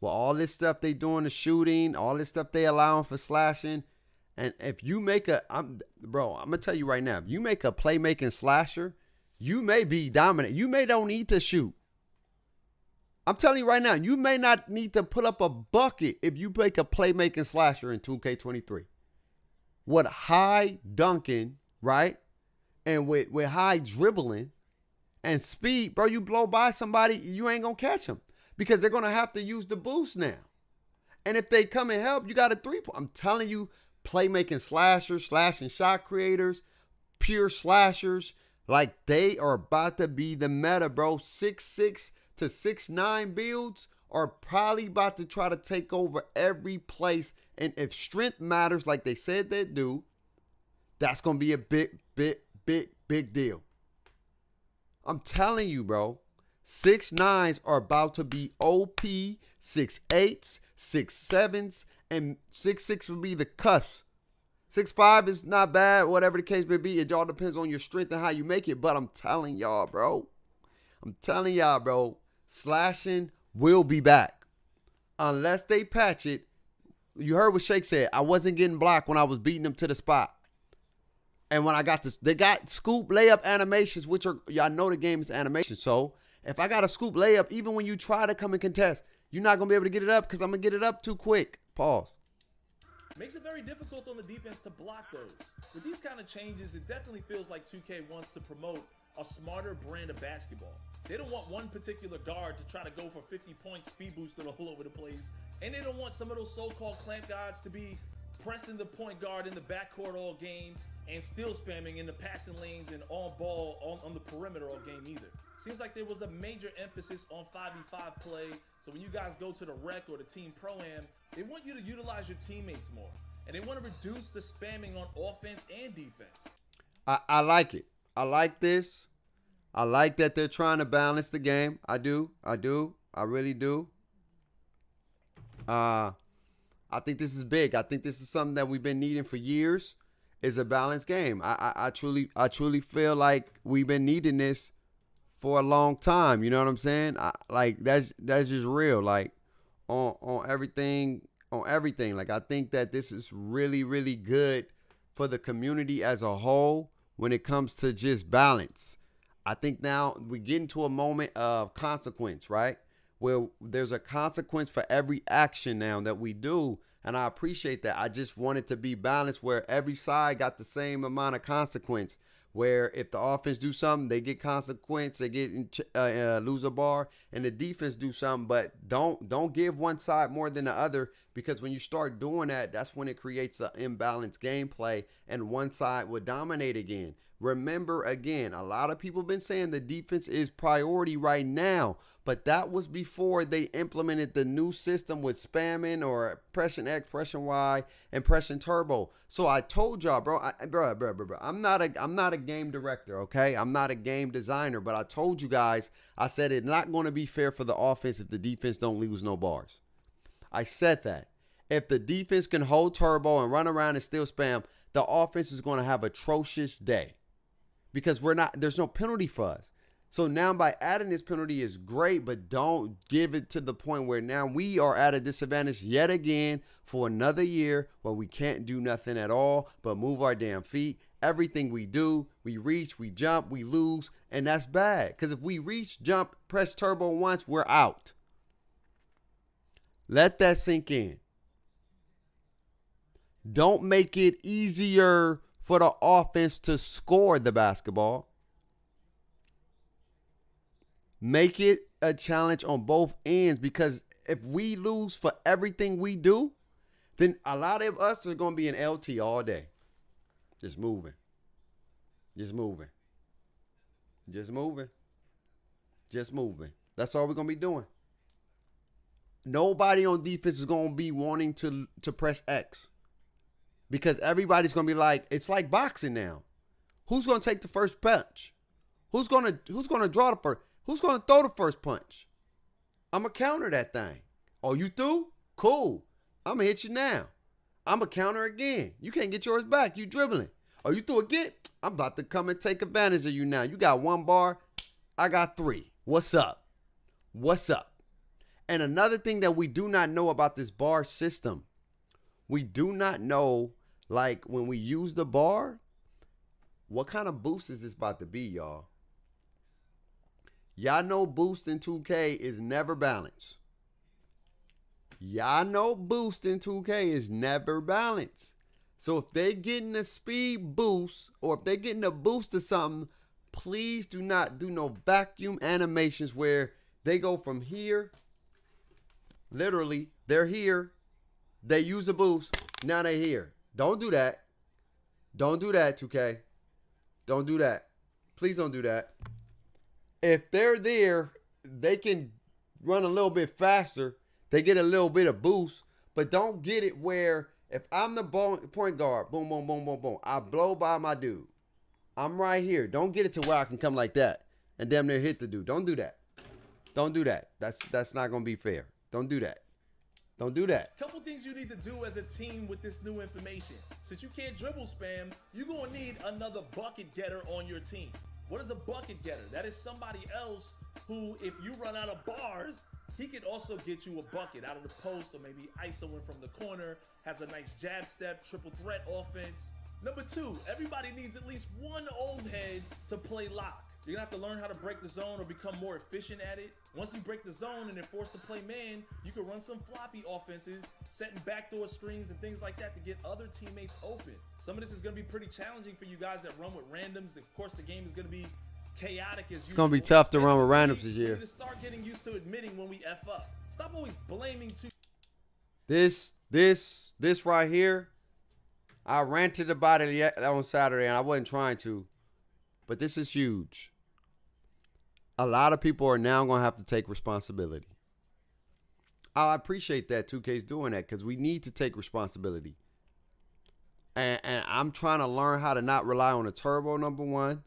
Well, all this stuff they doing, the shooting, all this stuff they allowing for slashing. And if you make I'm going to tell you right now, if you make a playmaking slasher, you may be dominant. You may don't need to shoot. I'm telling you right now, you may not need to put up a bucket if you make a playmaking slasher in 2K23. With high dunking, right? And with high dribbling and speed, bro, you blow by somebody, you ain't going to catch them because they're going to have to use the boost now. And if they come and help, you got a 3-point. I'm telling you, playmaking slashers, slashing shot creators, pure slashers, like they are about to be the meta, bro. 6'6" to 6'9" builds are probably about to try to take over every place. And if strength matters like they said they do, that's going to be a big deal. I'm telling you, bro. 6'9s are about to be OP, 6'8s, 6'7s, and 6'6 will be the cusp. 6'5 is not bad, whatever the case may be. It all depends on your strength and how you make it. But I'm telling y'all, bro. Slashing will be back. Unless they patch it. You heard what Shake said. I wasn't getting blocked when I was beating them to the spot. And when I got this, they got scoop layup animations, which are, y'all know the game is animation. So if I got a scoop layup, even when you try to come and contest, you're not going to be able to get it up because I'm going to get it up too quick. Pause. Makes it very difficult on the defense to block those. With these kind of changes, it definitely feels like 2K wants to promote a smarter brand of basketball. They don't want one particular guard to try to go for 50 points, speed boosted all over the place. And they don't want some of those so-called clamp guards to be pressing the point guard in the backcourt all game and still spamming in the passing lanes and on ball on the perimeter all game either. Seems like there was a major emphasis on 5v5 play. So when you guys go to the rec or the team pro-am, they want you to utilize your teammates more. And they want to reduce the spamming on offense and defense. I like it. I like this. I like that they're trying to balance the game. I do. I really do. I think this is big. I think this is something that we've been needing for years. Is a balanced game. I truly feel like we've been needing this for a long time. You know what I'm saying? That's just real. Like on everything. Like I think that this is really, really good for the community as a whole when it comes to just balance. I think now we get into a moment of consequence, right? Where there's a consequence for every action now that we do. And I appreciate that. I just want it to be balanced where every side got the same amount of consequence. Where if the offense do something, they get consequence, they get lose a bar, and the defense do something. But don't give one side more than the other, because when you start doing that, that's when it creates an imbalanced gameplay, and one side will dominate again. Remember, again, a lot of people have been saying the defense is priority right now, but that was before they implemented the new system with spamming or pressing X, pressing Y, and pressing turbo. So I told y'all, bro, I'm not a game director, okay? I'm not a game designer, but I told you guys, I said it's not going to be fair for the offense if the defense don't lose no bars. I said that. If the defense can hold turbo and run around and still spam, the offense is going to have an atrocious day. Because there's no penalty for us. So now by adding this penalty is great, but don't give it to the point where now we are at a disadvantage yet again for another year where we can't do nothing at all but move our damn feet. Everything we do, we reach, we jump, we lose, and that's bad. Because if we reach, jump, press turbo once, we're out. Let that sink in. Don't make it easier for the offense to score the basketball. Make it a challenge on both ends, because if we lose for everything we do, then a lot of us are going to be in LT all day. Just moving. That's all we're going to be doing. Nobody on defense is going to be wanting to press X. Because everybody's going to be like, it's like boxing now. Who's going to take the first punch? Who's going to draw the first? Who's going to throw the first punch? I'm going to counter that thing. Oh, you threw? Cool. I'm going to hit you now. I'm going to counter again. You can't get yours back. You dribbling. Oh, you threw again? I'm about to come and take advantage of you now. You got 1 bar. I got 3. What's up? What's up? And another thing that we do not know about this bar system, we do not know, like, when we use the bar, what kind of boost is this about to be, y'all? Y'all know boost in 2K is never balanced. Y'all know boost in 2K is never balanced. So if they're getting a speed boost or if they're getting a boost to something, please do not do no vacuum animations where they go from here. Literally, they're here. They use a boost. Now they're here. Don't do that. Don't do that, 2K. Don't do that. Please don't do that. If they're there, they can run a little bit faster. They get a little bit of boost. But don't get it where if I'm the point guard, boom, boom, boom, boom, boom, I blow by my dude. I'm right here. Don't get it to where I can come like that and damn near hit the dude. Don't do that. Don't do that. That's not going to be fair. Don't do that. Don't do that. Couple things you need to do as a team with this new information. Since you can't dribble spam, you're going to need another bucket getter on your team. What is a bucket getter? That is somebody else who, if you run out of bars, he can also get you a bucket out of the post or maybe isoing from the corner, has a nice jab step, triple threat offense. Number 2, everybody needs at least one old head to play lock. You're going to have to learn how to break the zone or become more efficient at it. Once you break the zone and they're forced to play man, you can run some floppy offenses, setting backdoor screens and things like that to get other teammates open. Some of this is going to be pretty challenging for you guys that run with randoms. Of course, the game is going to be chaotic as usual. It's going to be tough to run with randoms this year. We need to start getting used to admitting when we F up. Stop always blaming two. This right here, I ranted about it on Saturday and I wasn't trying to, but this is huge. A lot of people are now going to have to take responsibility. I appreciate that 2K's doing that because we need to take responsibility. And I'm trying to learn how to not rely on the turbo, number 1.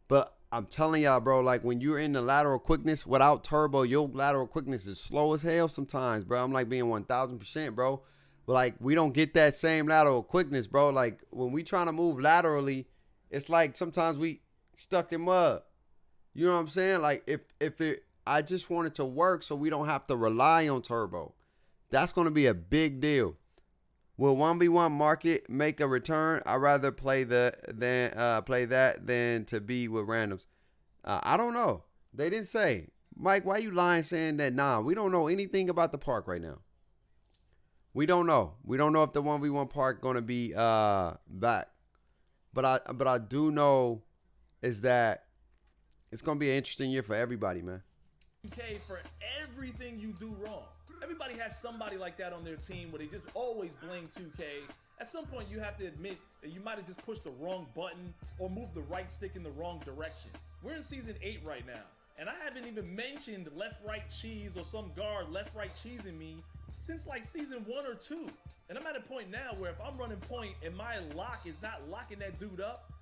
But I'm telling y'all, bro, like when you're in the lateral quickness without turbo, your lateral quickness is slow as hell sometimes, bro. I'm like being 1,000%, bro. But like we don't get that same lateral quickness, bro. Like when we trying to move laterally, it's like sometimes we stuck in mud. You know what I'm saying? Like I just want it to work so we don't have to rely on turbo. That's going to be a big deal. Will 1v1 market make a return? I'd rather play that than to be with randoms. I don't know. They didn't say. Mike, why you lying saying that? Nah, we don't know anything about the park right now. We don't know. We don't know if the 1v1 park going to be back. But I do know is that it's going to be an interesting year for everybody, man. Okay, for everything you do wrong. Everybody has somebody like that on their team where they just always blame 2K. At some point, you have to admit that you might have just pushed the wrong button or moved the right stick in the wrong direction. We're in season 8 right now, and I haven't even mentioned left-right cheese or some guard left-right cheesing me since like season 1 or 2. And I'm at a point now where if I'm running point and my lock is not locking that dude up,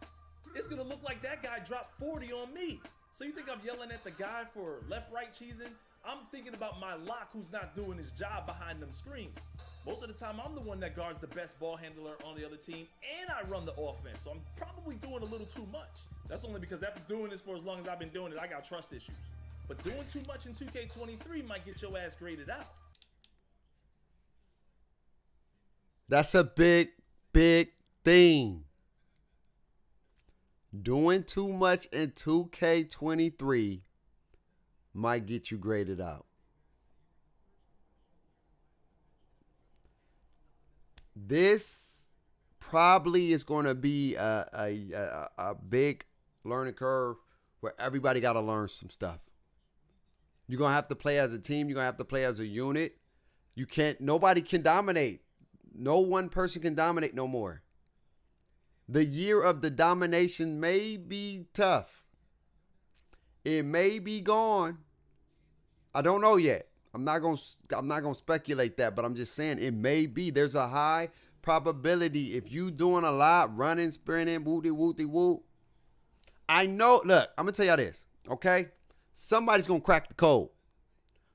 it's gonna look like that guy dropped 40 on me. So you think I'm yelling at the guy for left-right cheesing? I'm thinking about my lock who's not doing his job behind them screens. Most of the time, I'm the one that guards the best ball handler on the other team, and I run the offense. So I'm probably doing a little too much. That's only because after doing this for as long as I've been doing it, I got trust issues. But doing too much in 2K23 might get your ass graded out. That's a big, big thing. Doing too much in 2K23 might get you graded out. This probably is going to be a big learning curve where everybody got to learn some stuff. You're going to have to play as a team. You're going to have to play as a unit. Nobody can dominate. No one person can dominate no more. The year of the domination may be tough. It may be gone. I don't know yet. I'm not gonna speculate that, but I'm just saying it may be. There's a high probability, if you doing a lot, running, sprinting, wooty. I know, look, I'm going to tell y'all this, okay? Somebody's going to crack the code.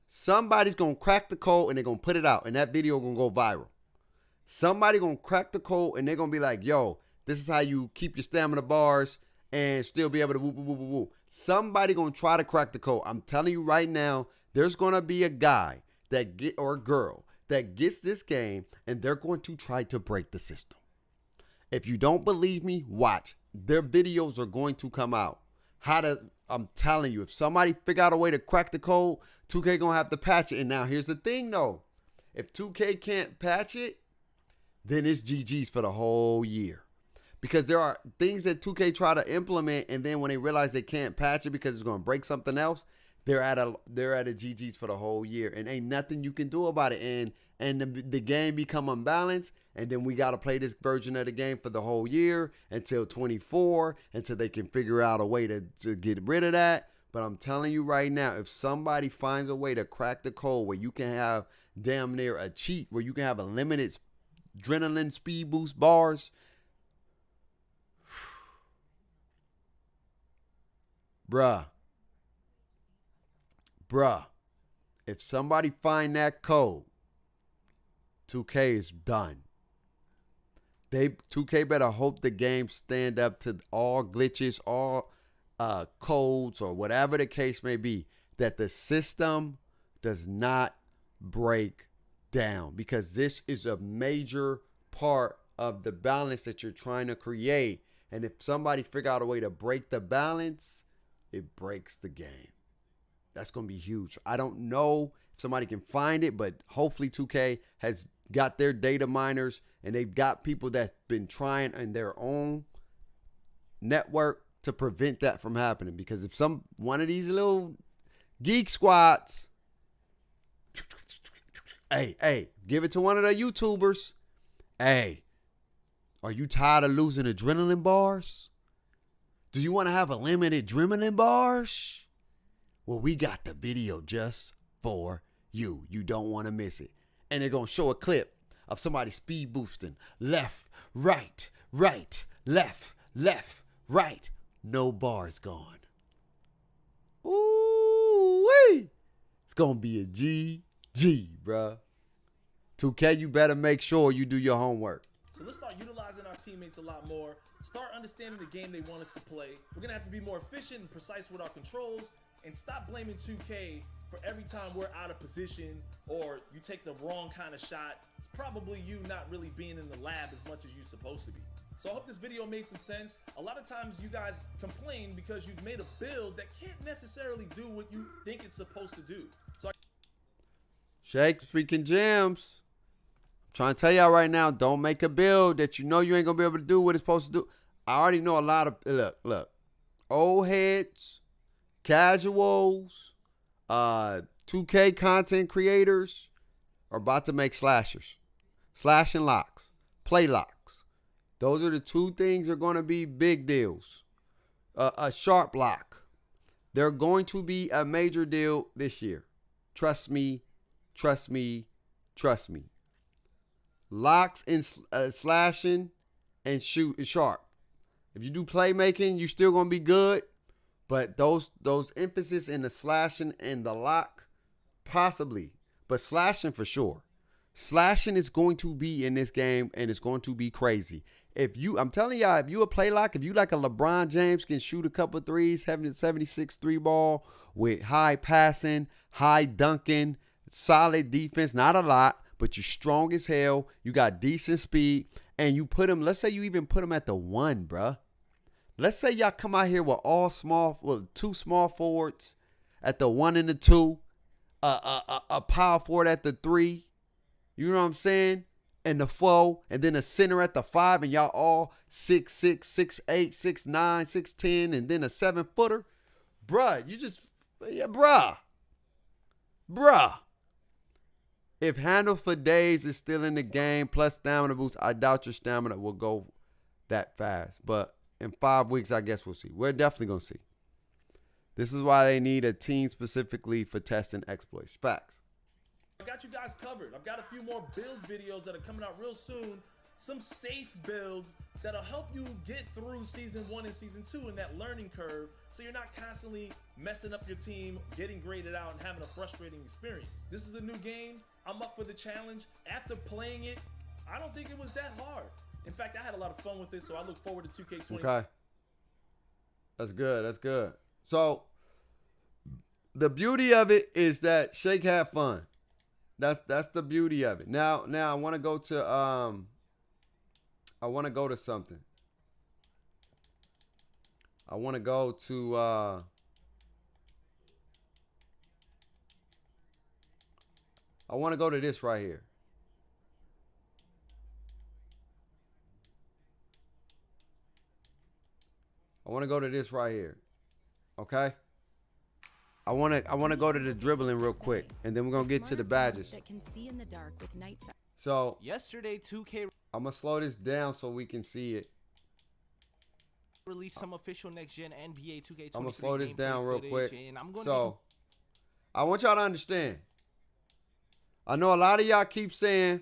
Somebody's going to crack the code and they're going to put it out, and that video going to go viral. Somebody going to crack the code and they're going to be like, yo, this is how you keep your stamina bars and still be able to woo. Somebody going to try to crack the code. I'm telling you right now, there's going to be a guy or a girl that gets this game and they're going to try to break the system. If you don't believe me, watch. Their videos are going to come out. I'm telling you, if somebody figure out a way to crack the code, 2K going to have to patch it. And now here's the thing though. If 2K can't patch it, then it's GG's for the whole year. Because there are things that 2K try to implement, and then when they realize they can't patch it because it's going to break something else, they're at a GG's for the whole year, and ain't nothing you can do about it. And the game become unbalanced, and then we got to play this version of the game for the whole year until 24, until they can figure out a way to get rid of that. But I'm telling you right now, if somebody finds a way to crack the code where you can have damn near a cheat, where you can have a limited adrenaline speed boost bars, bruh, if somebody find that code, 2K is done. 2K better hope the game stand up to all glitches, all codes, or whatever the case may be, that the system does not break down, because this is a major part of the balance that you're trying to create. And if somebody figure out a way to break the balance, it breaks the game. That's going to be huge. I don't know if somebody can find it, but hopefully 2K has got their data miners and they've got people that's been trying in their own network to prevent that from happening. Because if one of these little geek squads, hey, give it to one of the YouTubers. Hey, are you tired of losing adrenaline bars? Do you want to have a limited adrenaline bars? Well, we got the video just for you. You don't want to miss it. And they're going to show a clip of somebody speed boosting. Left, right, left, right. No bars gone. Ooh-wee. It's going to be a GG, bruh. 2K, you better make sure you do your homework. So let's start utilizing our teammates a lot more. Start understanding the game they want us to play. We're going to have to be more efficient and precise with our controls, and stop blaming 2K for every time we're out of position or you take the wrong kind of shot. It's probably you not really being in the lab as much as you're supposed to be. So I hope this video made some sense. A lot of times you guys complain because you've made a build that can't necessarily do what you think it's supposed to do. So Shake, speaking gems. I'm trying to tell y'all right now, don't make a build that you know you ain't going to be able to do what it's supposed to do. I already know a lot of, look, old heads, casuals, 2K content creators are about to make slashers. Slash and locks. Play locks. Those are the two things that are going to be big deals. A sharp lock. They're going to be a major deal this year. Trust me. Locks and slashing and shoot is sharp. If you do playmaking, you're still going to be good. But those emphasis in the slashing and the lock, possibly. But slashing for sure. Slashing is going to be in this game, and it's going to be crazy. I'm telling y'all, if you a play lock, if you like a LeBron James, can shoot a couple threes, having a 76 3 ball with high passing, high dunking, solid defense, not a lot, but you're strong as hell. You got decent speed, and you put him, let's say you even put him at the 1, bruh. Let's say y'all come out here with two small forwards at the 1 and the 2, a power forward at the 3. You know what I'm saying? And the 4, and then a center at the 5, and y'all all 6'6", 6'8", 6'9", 6'10", and then a 7-footer. Bruh, bruh. If Handle for Days is still in the game, plus stamina boost, I doubt your stamina will go that fast. But in 5 weeks, I guess we'll see. We're definitely going to see. This is why they need a team specifically for testing exploits. Facts. I got you guys covered. I've got a few more build videos that are coming out real soon. some safe builds that'll help you get through season 1 and season 2 in that learning curve, so you're not constantly messing up your team, getting graded out, and having a frustrating experience. This is a new game. I'm up for the challenge. After playing it, I don't think it was that hard. In fact, I had a lot of fun with it, so I look forward to 2K20. Okay. That's good. That's good. So the beauty of it is that Shake had fun. That's the beauty of it. Now I want to go to something. I want to go to this right here. I want to go to this right here. Okay? I want to go to the dribbling real quick, and then we're going to get to the badges. So, yesterday 2K I'm going to slow this down so we can see it. released some official next gen NBA 2K23 I'm going to slow this gameplay down real footage, quick. and I'm gonna So, I want y'all to understand. I know a lot of y'all keep saying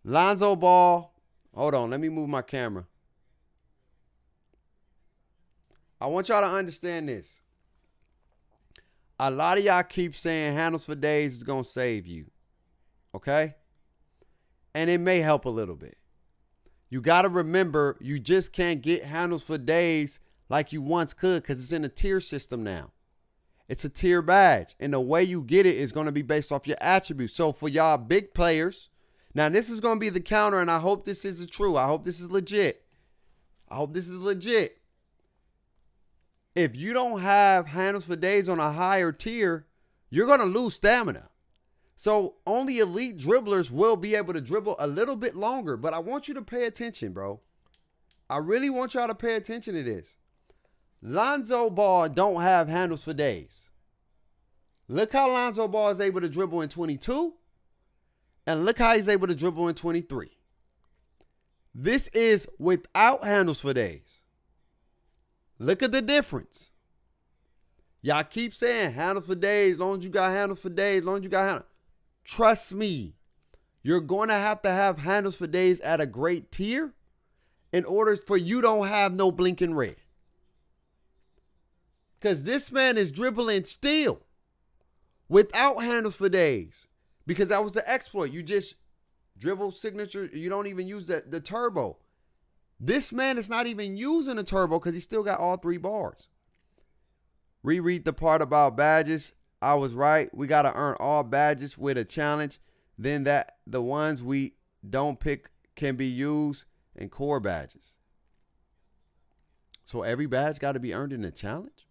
Lonzo Ball. Hold on, let me move my camera. I want y'all to understand this. A lot of y'all keep saying handles for days is going to save you. Okay? And it may help a little bit. You got to remember, you just can't get handles for days like you once could because it's in a tier system now. It's a tier badge. And the way you get it is going to be based off your attributes. So for y'all big players, now this is going to be the counter, and I hope this is true. I hope this is legit. If you don't have handles for days on a higher tier, you're going to lose stamina. So only elite dribblers will be able to dribble a little bit longer. But I want you to pay attention, bro. I really want y'all to pay attention to this. Lonzo Ball don't have handles for days. Look how Lonzo Ball is able to dribble in 22. And look how he's able to dribble in 23. This is without handles for days. Look at the difference. Y'all keep saying handles for days, long as you got handles for days, long as you got handles. Trust me, you're going to have handles for days at a great tier in order for you don't have no blinking red. Because this man is dribbling still without handles for days. Because that was the exploit. You just dribble signature. You don't even use the turbo. This man is not even using a turbo because he still got all 3 bars. Reread the part about badges. I was right. We got to earn all badges with a challenge. Then the ones we don't pick can be used in core badges. So every badge got to be earned in a challenge?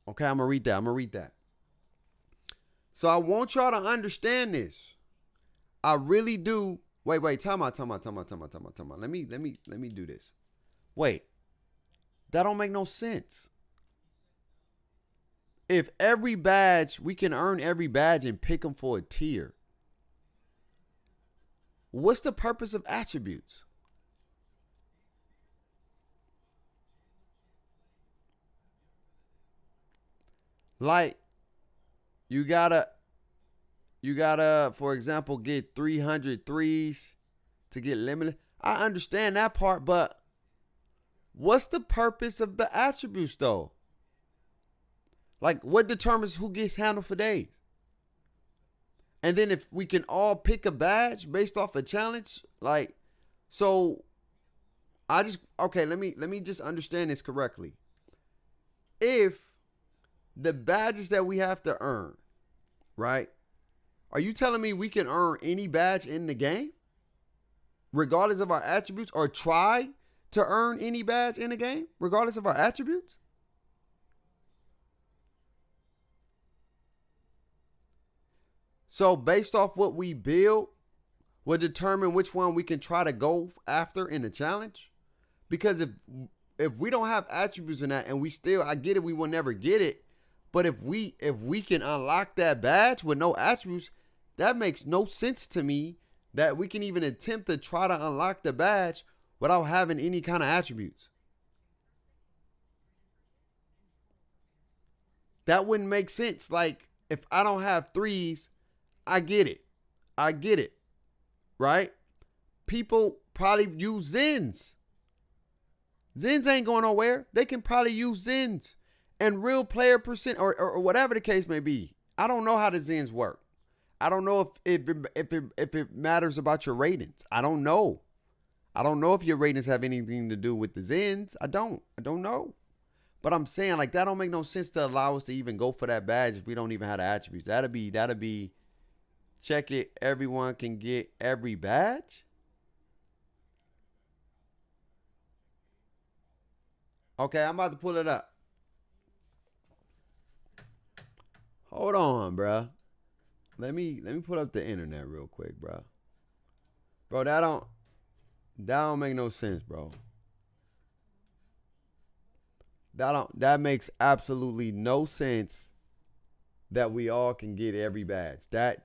Okay, I'm going to read that. So I want y'all to understand this. I really do. Wait, time out. Let me do this. Wait. That don't make no sense. If every badge, we can earn every badge and pick them for a tier, what's the purpose of attributes? Like, you gotta, for example, get 300 threes to get limited. I understand that part, but what's the purpose of the attributes though? Like, what determines who gets handled for days? And then if we can all pick a badge based off a challenge, like, so okay, let me just understand this correctly. If the badges that we have to earn, right? Are you telling me we can earn any badge in the game, regardless of our attributes, or try to earn any badge in the game, regardless of our attributes? So based off what we build, will determine which one we can try to go after in the challenge. Because if we don't have attributes in that, and we still, I get it, we will never get it. But if we can unlock that badge with no attributes, that makes no sense to me that we can even attempt to try to unlock the badge without having any kind of attributes. That wouldn't make sense. Like, if I don't have threes, I get it. Right? people probably use Zens. Zens ain't going nowhere. They can probably use Zens and real player percent or whatever the case may be. I don't know how the Zens work. I don't know if it matters about your ratings. I don't know. I don't know if your ratings have anything to do with the Zens. I don't know. But I'm saying, like, that don't make no sense to allow us to even go for that badge if we don't even have the attributes. That'll be check it. Everyone can get every badge. Okay, I'm about to pull it up. Hold on, bruh. Let me pull up the internet real quick, bro. Bro, that don't make no sense, bro. That makes absolutely no sense that we all can get every badge. That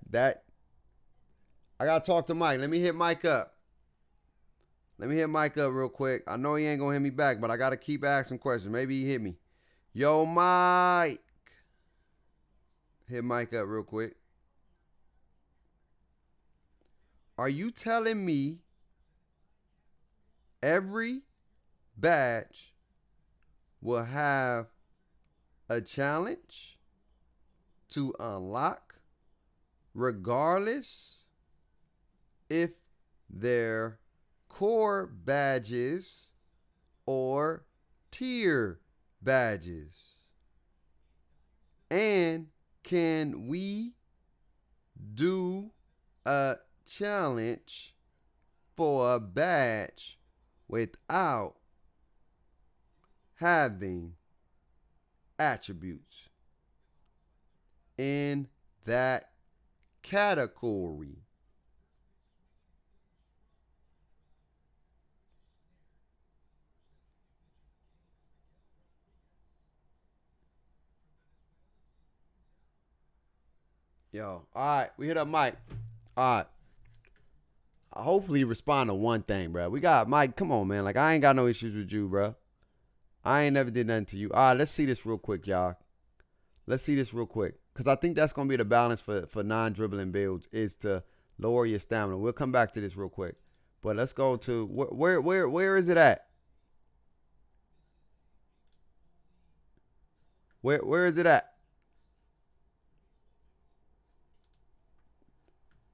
I gotta talk to Mike. Let me hit Mike up. Let me hit Mike up real quick. I know he ain't gonna hit me back, but I gotta keep asking questions. Maybe he hit me. Yo, Mike. Hit Mike up real quick. Are you telling me every badge will have a challenge to unlock regardless if they're core badges or tier badges? And can we do a challenge for a badge without having attributes in that category? Yo, all right, we hit up Mike. All right. Hopefully respond to one thing, bro. We got Mike. Come on, man. Like, I ain't got no issues with you, bro. I ain't never did nothing to you. All right, let's see this real quick, y'all. Let's see this real quick. Because I think that's going to be the balance for non-dribbling builds is to lower your stamina. We'll come back to this real quick. But let's go to, where is it at? Where is it at?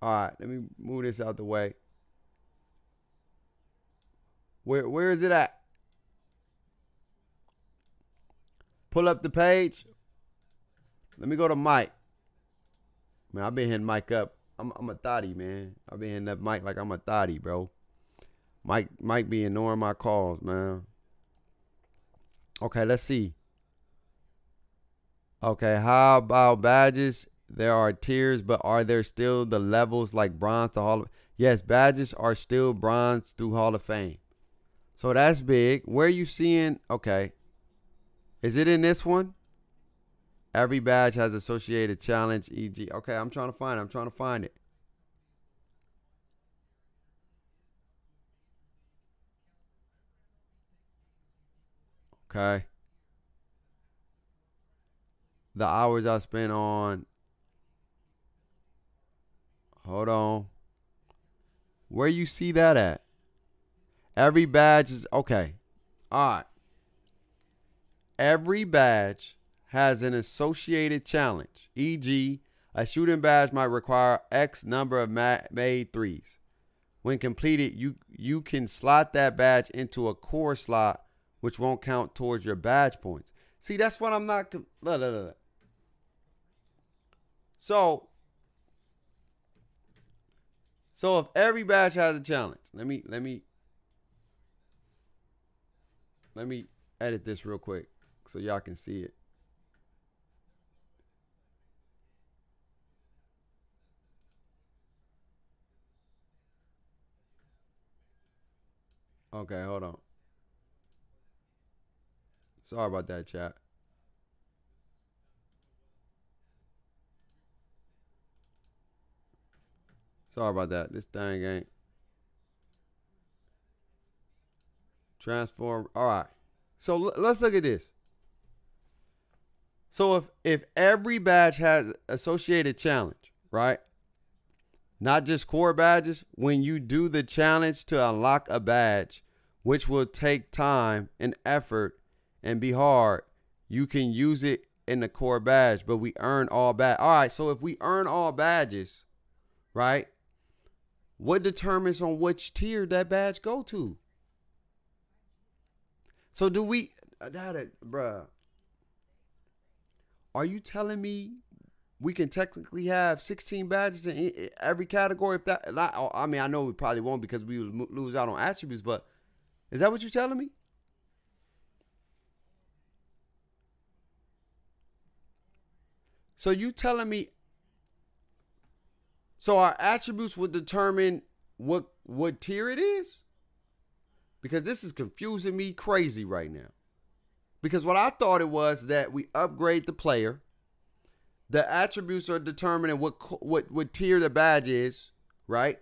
All right, let me move this out the way. Where is it at? Pull up the page. Let me go to Mike. Man, I've been hitting Mike up. I'm a thotty, man. I've been hitting up Mike like I'm a thotty, bro. Mike be ignoring my calls, man. Okay, let's see. Okay, how about badges? There are tiers, but are there still the levels like bronze to Hall of Fame? Yes, badges are still bronze through Hall of Fame. So that's big. Where are you seeing? Okay. Is it in this one? Every badge has associated challenge, e.g. Okay, I'm trying to find it. Okay. The hours I spent on. Hold on. Where you see that at? Every badge is okay. All right. Every badge has an associated challenge. E.g., a shooting badge might require X number of made threes. When completed, you can slot that badge into a core slot, which won't count towards your badge points. See, that's what I'm not. Look. So if every badge has a challenge, let me edit this real quick so y'all can see it. Okay, hold on. Sorry about that, chat. Sorry about that. This thing ain't. Transform. All right. So let's look at this. So if every badge has associated challenge, right? not just core badges, when you do the challenge to unlock a badge, which will take time and effort and be hard, you can use it in the core badge, but we earn all badges. All right, so if we earn all badges, right, what determines on which tier that badge go to? So do we, bruh, are you telling me we can technically have 16 badges in every category? If that, I mean, I know we probably won't because we would lose out on attributes, but is that what you're telling me? So you telling me, so our attributes would determine what tier it is? Because this is confusing me crazy right now. Because what I thought it was that we upgrade the player. The attributes are determining what tier the badge is, right?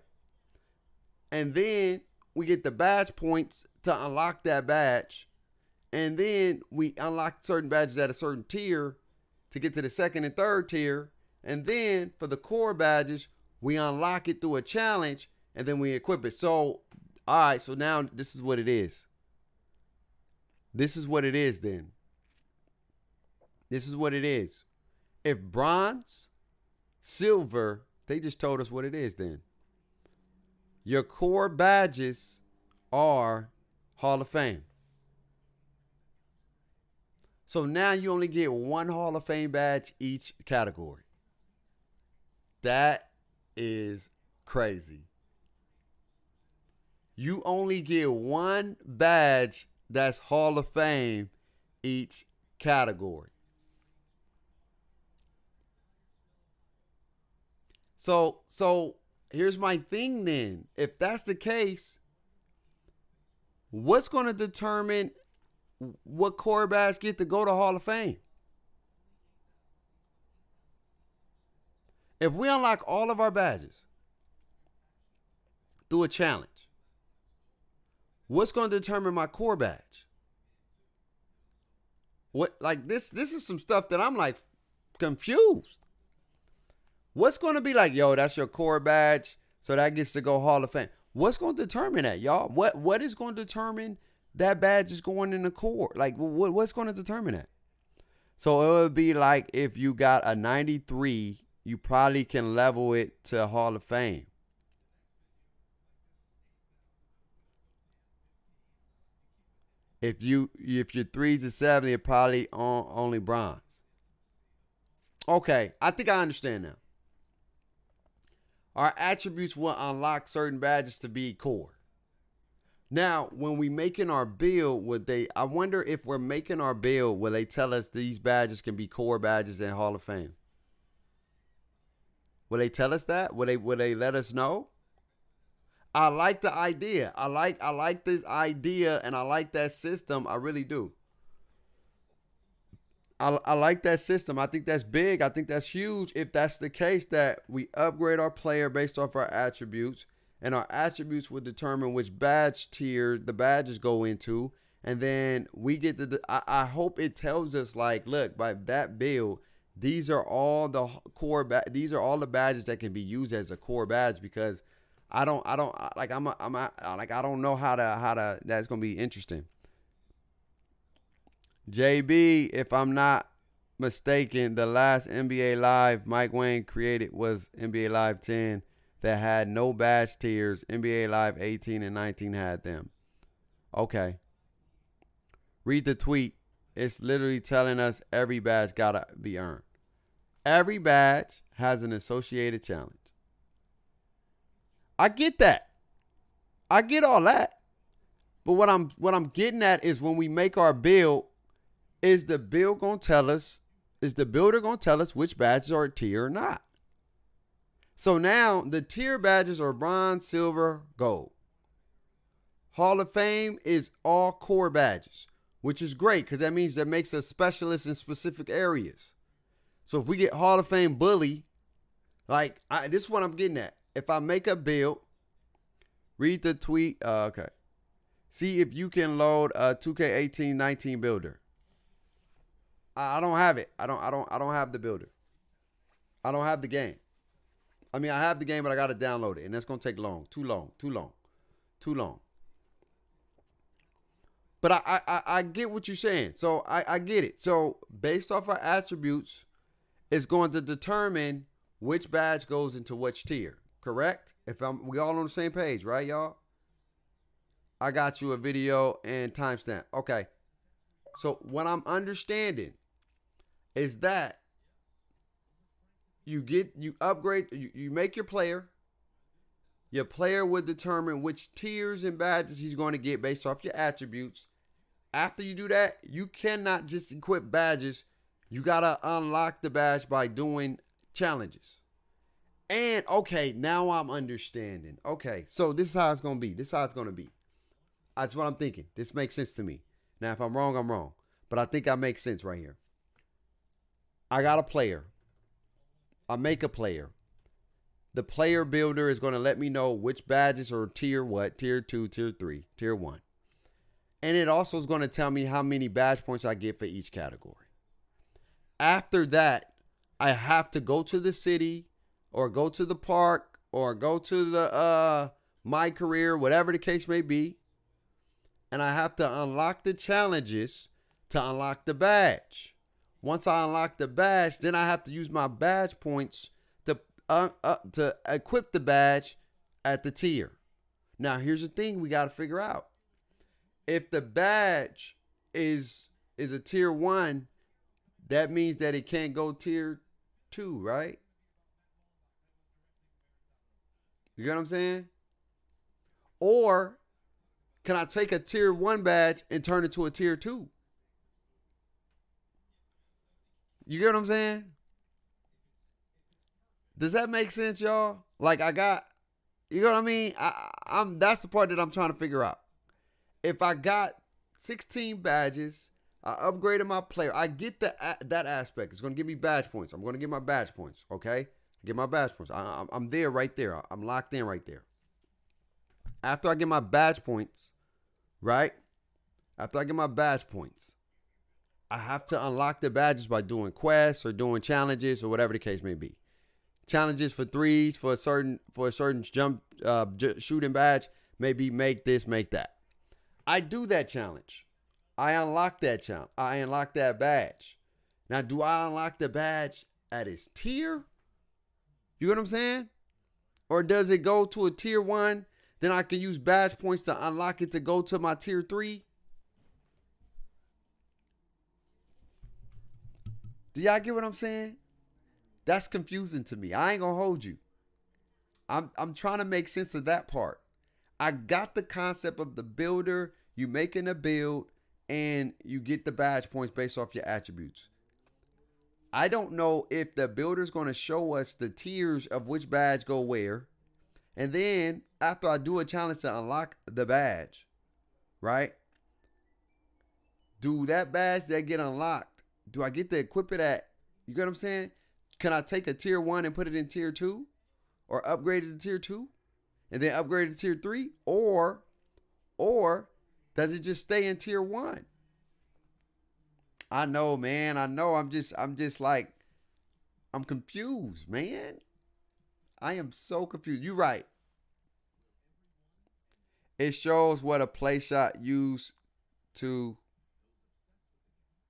And then we get the badge points to unlock that badge. And then we unlock certain badges at a certain tier to get to the second and third tier. And then for the core badges, we unlock it through a challenge and then we equip it. So, all right, so now this is what it is. This is what it is then. This is what it is. If bronze, silver, they just told us what it is then. Your core badges are Hall of Fame. So now you only get one Hall of Fame badge each category. That is crazy. You only get one badge that's Hall of Fame each category. So here's my thing then. If that's the case, what's going to determine what core badge get to go to Hall of Fame? If we unlock all of our badges through a challenge, what's going to determine my core badge? What, like this is some stuff that I'm like confused. What's going to be like, yo, that's your core badge, so that gets to go Hall of Fame. What's going to determine that, y'all? What is going to determine that badge is going in the core? Like, what's going to determine that? So it would be like if you got a 93, you probably can level it to Hall of Fame. If your 3's to 7, you're probably only bronze. Okay, I think I understand now. Our attributes will unlock certain badges to be core. Now, when we making our build, I wonder if we're making our build, will they tell us these badges can be core badges in Hall of Fame? Will they tell us that? Will they let us know? I like the idea. I like this idea and I like that system. I really do. I like that system. I think that's big. I think that's huge. If that's the case, that we upgrade our player based off our attributes, and our attributes would determine which badge tier the badges go into, and then we get I hope it tells us, like, look, by that build, these are all the core these are all the badges that can be used as a core badge, because I don't know how to that's gonna be interesting. JB, if I'm not mistaken, the last NBA Live Mike Wang created was NBA Live 10 that had no badge tiers. NBA Live 18 and 19 had them. Okay. Read the tweet. It's literally telling us every badge gotta be earned. Every badge has an associated challenge. I get that. I get all that. But what I'm getting at is when we make our build, is the builder going to tell us which badges are a tier or not? So now the tier badges are bronze, silver, gold. Hall of Fame is all core badges, which is great because that means that makes us specialists in specific areas. So if we get Hall of Fame bully, this is what I'm getting at. If I make a build, read the tweet. Okay. See if you can load a 2K18-19 builder. I don't have it. I don't have the builder. I don't have the game. I mean, I have the game, but I got to download it. And that's going to take long. Too long. But I get what you're saying. So I get it. So based off our attributes, it's going to determine which badge goes into which tier. Correct? We all on the same page, right, y'all? I got you a video and timestamp. Okay. So what I'm understanding is that you upgrade, you make your player. Your player would determine which tiers and badges he's going to get based off your attributes. After you do that, you cannot just equip badges. You got to unlock the badge by doing challenges. And, okay, now I'm understanding. Okay, so this is how it's going to be. That's what I'm thinking. This makes sense to me. Now, if I'm wrong, I'm wrong. But I think I make sense right here. I got a player. I make a player. The player builder is going to let me know which badges are tier what, tier 2, tier 3, tier 1. And it also is going to tell me how many badge points I get for each category. After that, I have to go to the city or go to the park or go to the My Career, whatever the case may be. And I have to unlock the challenges to unlock the badge. Once I unlock the badge, then I have to use my badge points to equip the badge at the tier. Now, here's the thing we got to figure out. If the badge is a tier 1, that means that it can't go tier 2, right? You get what I'm saying? Or can I take a tier 1 badge and turn it to a tier 2? You get what I'm saying? Does that make sense, y'all? Like you know what I mean? I'm that's the part that I'm trying to figure out. If I got 16 badges, I upgraded my player. I get that aspect. It's going to give me badge points. I'm going to get my badge points, okay? Get my badge points. I'm there right there. I'm locked in right there. After I get my badge points, right? After I get my badge points, I have to unlock the badges by doing quests or doing challenges or whatever the case may be. Challenges for threes for a certain jump shooting badge, maybe make this, make that. I do that challenge. I unlock that challenge. I unlock that badge. Now, do I unlock the badge at its tier? You know what I'm saying? Or does it go to a tier 1? Then I can use badge points to unlock it to go to my tier 3. Do y'all get what I'm saying? That's confusing to me. I ain't gonna hold you. I'm trying to make sense of that part. I got the concept of the builder. You making a build and you get the badge points based off your attributes. I don't know if the builder's going to show us the tiers of which badge go where. And then after I do a challenge to unlock the badge, right? Do that badge that get unlocked, do I get to equip it at, you get what I'm saying? Can I take a tier 1 and put it in tier 2? Or upgrade it to tier 2? And then upgrade it to tier 3? Or does it just stay in tier 1? I know, man. I know. I'm just like, I'm confused, man. I am so confused. You're right. It shows what a play shot used to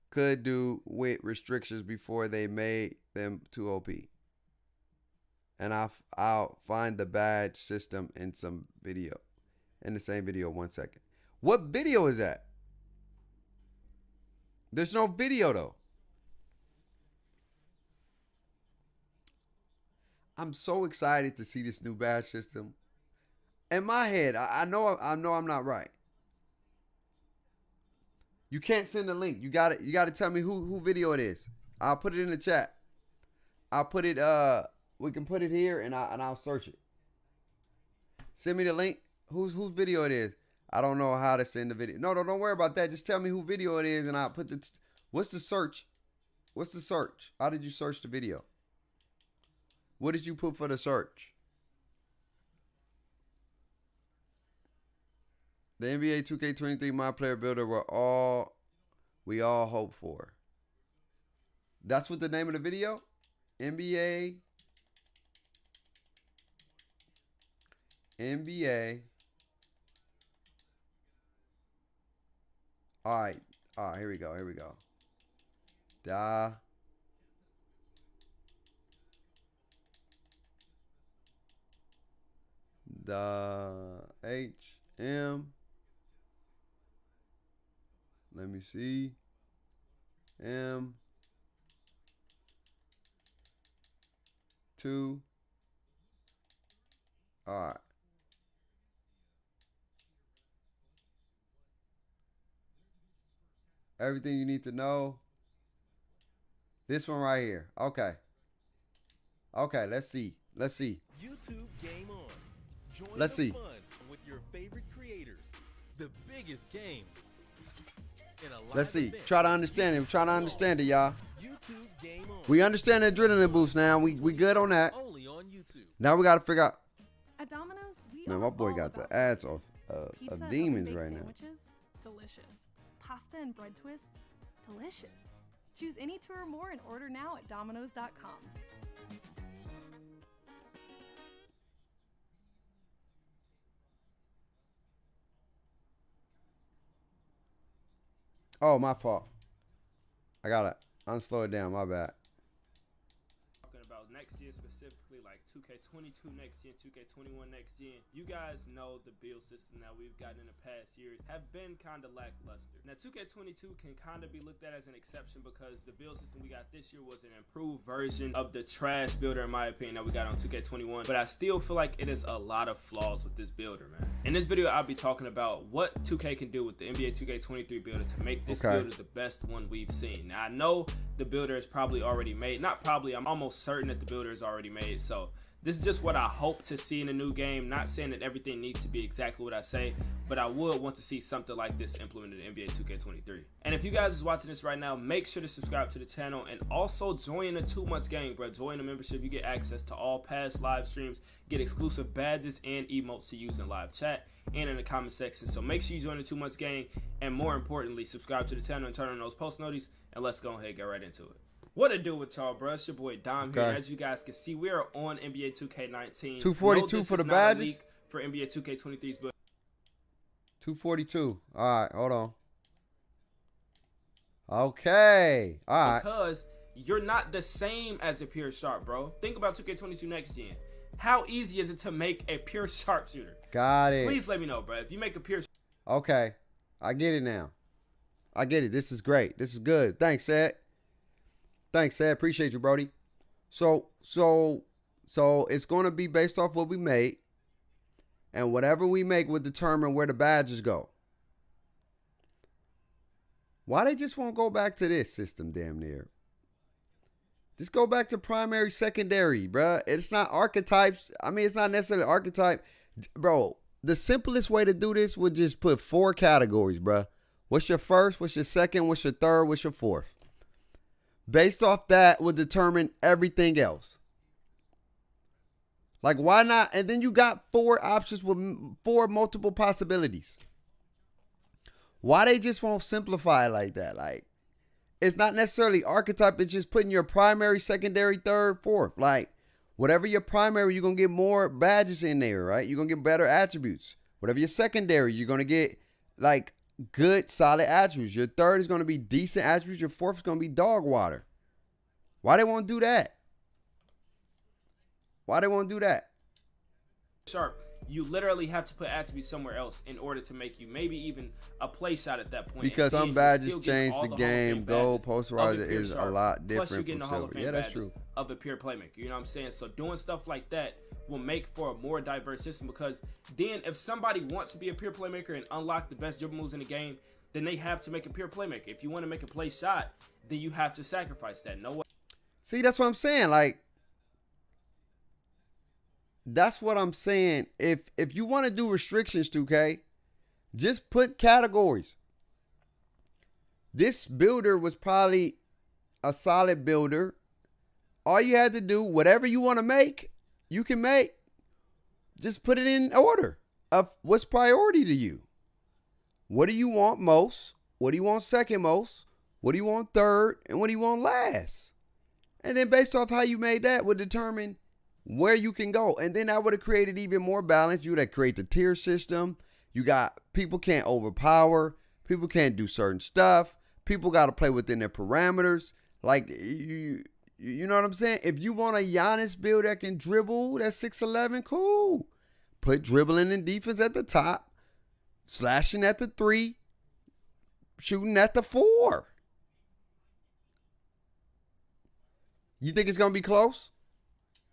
could do with restrictions before they made them too OP. And I'll find the badge system in some video. In the same video, 1 second. What video is that? There's no video though. I'm so excited to see this new badge system. In my head, I know I'm not right. You can't send a link. You got to tell me who video it is. I'll put it in the chat. I'll put it we can put it here and I'll search it. Send me the link. Whose video it is. I don't know how to send the video. No, don't worry about that. Just tell me who video it is and I'll put the what's the search? What's the search? How did you search the video? What did you put for the search? The NBA 2K23 My Player Builder we all hope for. That's what the name of the video? NBA NBA. All right, here we go. The HM. Let me see. M2. All right. Everything you need to know. This one right here. Okay. Okay, let's see. YouTube Game On. Join Let's the see. fun with your favorite creators. The biggest games. In a live Let's see. event. Try to understand it. Y'all. YouTube Game On. We understand the adrenaline boost now. We good on that. Only on YouTube. Now we got to figure out. At Domino's, we Man, are my boy all got the about ads off pizza of and demons oven-baked right now. sandwiches, delicious. Pasta and bread twists, delicious. Choose any two or more and order now at Domino's.com. Oh, my fault. I gotta unslow it down. My bad. Talking about next year specifically, like 2K22 next year, 2K21 next year. You guys know the build system that we've gotten in the past years have been kind of lackluster. Now 2K22 can kind of be looked at as an exception because the build system we got this year was an improved version of the trash builder, in my opinion, that we got on 2K21. But I still feel like it is a lot of flaws with this builder, man. In this video, I'll be talking about what 2K can do with the NBA 2K23 builder to make this builder the best one we've seen. Now I know the builder is probably already made. Not probably, I'm almost certain that the builder is already made. So this is just what I hope to see in a new game. Not saying that everything needs to be exactly what I say, but I would want to see something like this implemented in NBA 2K23. And if you guys is watching this right now, make sure to subscribe to the channel and also join the 2 months game, bro. Join the membership. You get access to all past live streams, get exclusive badges and emotes to use in live chat and in the comment section. So make sure you join the 2 months game, and more importantly, subscribe to the channel and turn on those post notifications, and let's go ahead and get right into it. What it do with y'all, bro? It's your boy Dom here. As you guys can see, we are on NBA 2K19. 242 for the badges. For NBA 2K23's but 242. All right, hold on. Okay. All right. Because you're not the same as a pure sharp, bro. Think about 2K22 next gen. How easy is it to make a pure sharpshooter? Got it. Please let me know, bro. If you make a pure. Okay. I get it now. I get it. This is great. This is good. Thanks, Ed. Appreciate you, Brody. So it's going to be based off what we made, and whatever we make will determine where the badges go. Why they just won't go back to this system damn near? Just go back to primary, secondary, bruh. It's not archetypes. I mean, it's not necessarily archetype. Bro, the simplest way to do this would just put 4 categories, bruh. What's your first? What's your second? What's your third? What's your fourth? Based off that will determine everything else. Like, why not? And then you got 4 options with 4 multiple possibilities. Why they just won't simplify it like that? Like, it's not necessarily archetype. It's just putting your primary, secondary, third, fourth. Like, whatever your primary, you're going to get more badges in there, right? You're going to get better attributes. Whatever your secondary, you're going to get, like, good, solid attributes. Your third is going to be decent attributes. Your fourth is going to be dog water. Why they won't do that? Sharp, you literally have to put attributes somewhere else in order to make you maybe even a play shot at that point. Because some badges change the game. Gold posterizer is a lot different. Plus, you're getting the Hall of Fame that's true. Of a pure playmaker. You know what I'm saying? So doing stuff like that will make for a more diverse system, because then if somebody wants to be a pure playmaker and unlock the best dribble moves in the game, then they have to make a pure playmaker. If you want to make a play shot, then you have to sacrifice that. No way. See, that's what I'm saying. Like, that's what I'm saying. If you want to do restrictions, 2K, just put categories. This builder was probably a solid builder. All you had to do, whatever you want to make, you can make. Just put it in order of what's priority to you. What do you want most? What do you want second most? What do you want third? And what do you want last? And then based off how you made that would determine where you can go. And then that would have created even more balance. You would have created the tier system. You got people can't overpower. People can't do certain stuff. People got to play within their parameters. Like, you know what I'm saying? If you want a Giannis build that can dribble, that's 6'11", cool. Put dribbling and defense at the top, slashing at the 3, shooting at the 4. You think it's going to be close?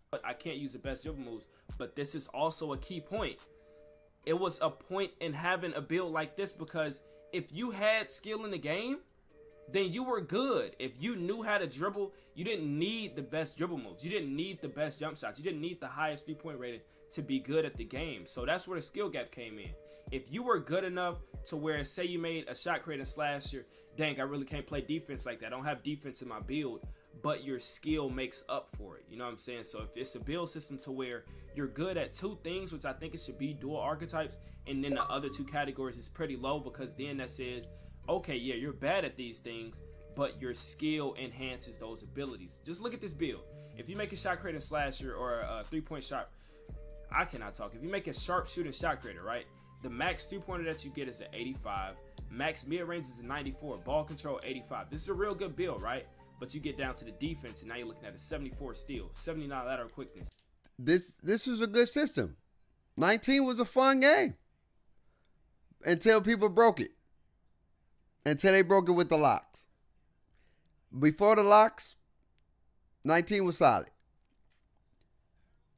But I can't use the best dribble moves. But this is also a key point. It was a point in having a build like this because if you had skill in the game, then you were good. If you knew how to dribble, you didn't need the best dribble moves. You didn't need the best jump shots. You didn't need the highest 3-point rating to be good at the game. So that's where the skill gap came in. If you were good enough to where, say you made a shot creating slasher, dang, I really can't play defense like that. I don't have defense in my build, but your skill makes up for it. You know what I'm saying? So if it's a build system to where you're good at 2 things, which I think it should be dual archetypes, and then the other 2 categories is pretty low because then that says, okay, yeah, you're bad at these things, but your skill enhances those abilities. Just look at this build. If you make a shot creating slasher or a 3-point shot, I cannot talk. If you make a sharp shooting shot creator, right? The max 3-pointer that you get is an 85. Max mid-range is a 94. Ball control, 85. This is a real good build, right? But you get down to the defense, and now you're looking at a 74 steal, 79 lateral quickness. This is a good system. 19 was a fun game until people broke it. Until they broke it with the locks. Before the locks, 19 was solid.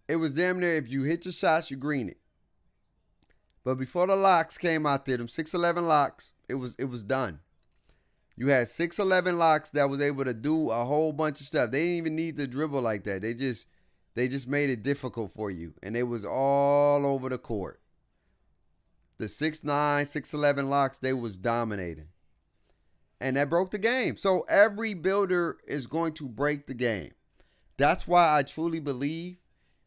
It was damn near if you hit your shots, you green it. But before the locks came out there, them 6'11" locks, it was done. You had 6'11" locks that was able to do a whole bunch of stuff. They didn't even need to dribble like that. They just made it difficult for you. And it was all over the court. The 6'9", 6'11" locks, they was dominating. And that broke the game. So every builder is going to break the game. That's why I truly believe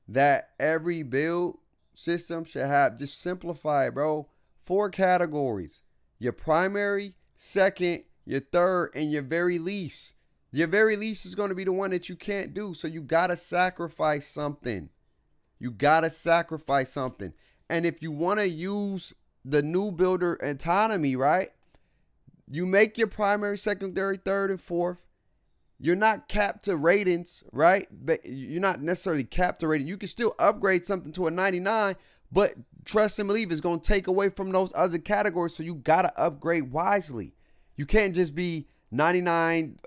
that every build system should have, just simplify it, bro. 4 categories. Your primary, second, your third, and your very least. Your very least is going to be the one that you can't do. So you got to sacrifice something. You got to sacrifice something. And if you want to use the new builder autonomy, right? You make your primary, secondary, third, and fourth. You're not capped to ratings, right? But you're not necessarily capped to rating. You can still upgrade something to a 99, but trust and believe it's going to take away from those other categories. So you got to upgrade wisely. You can't just be 99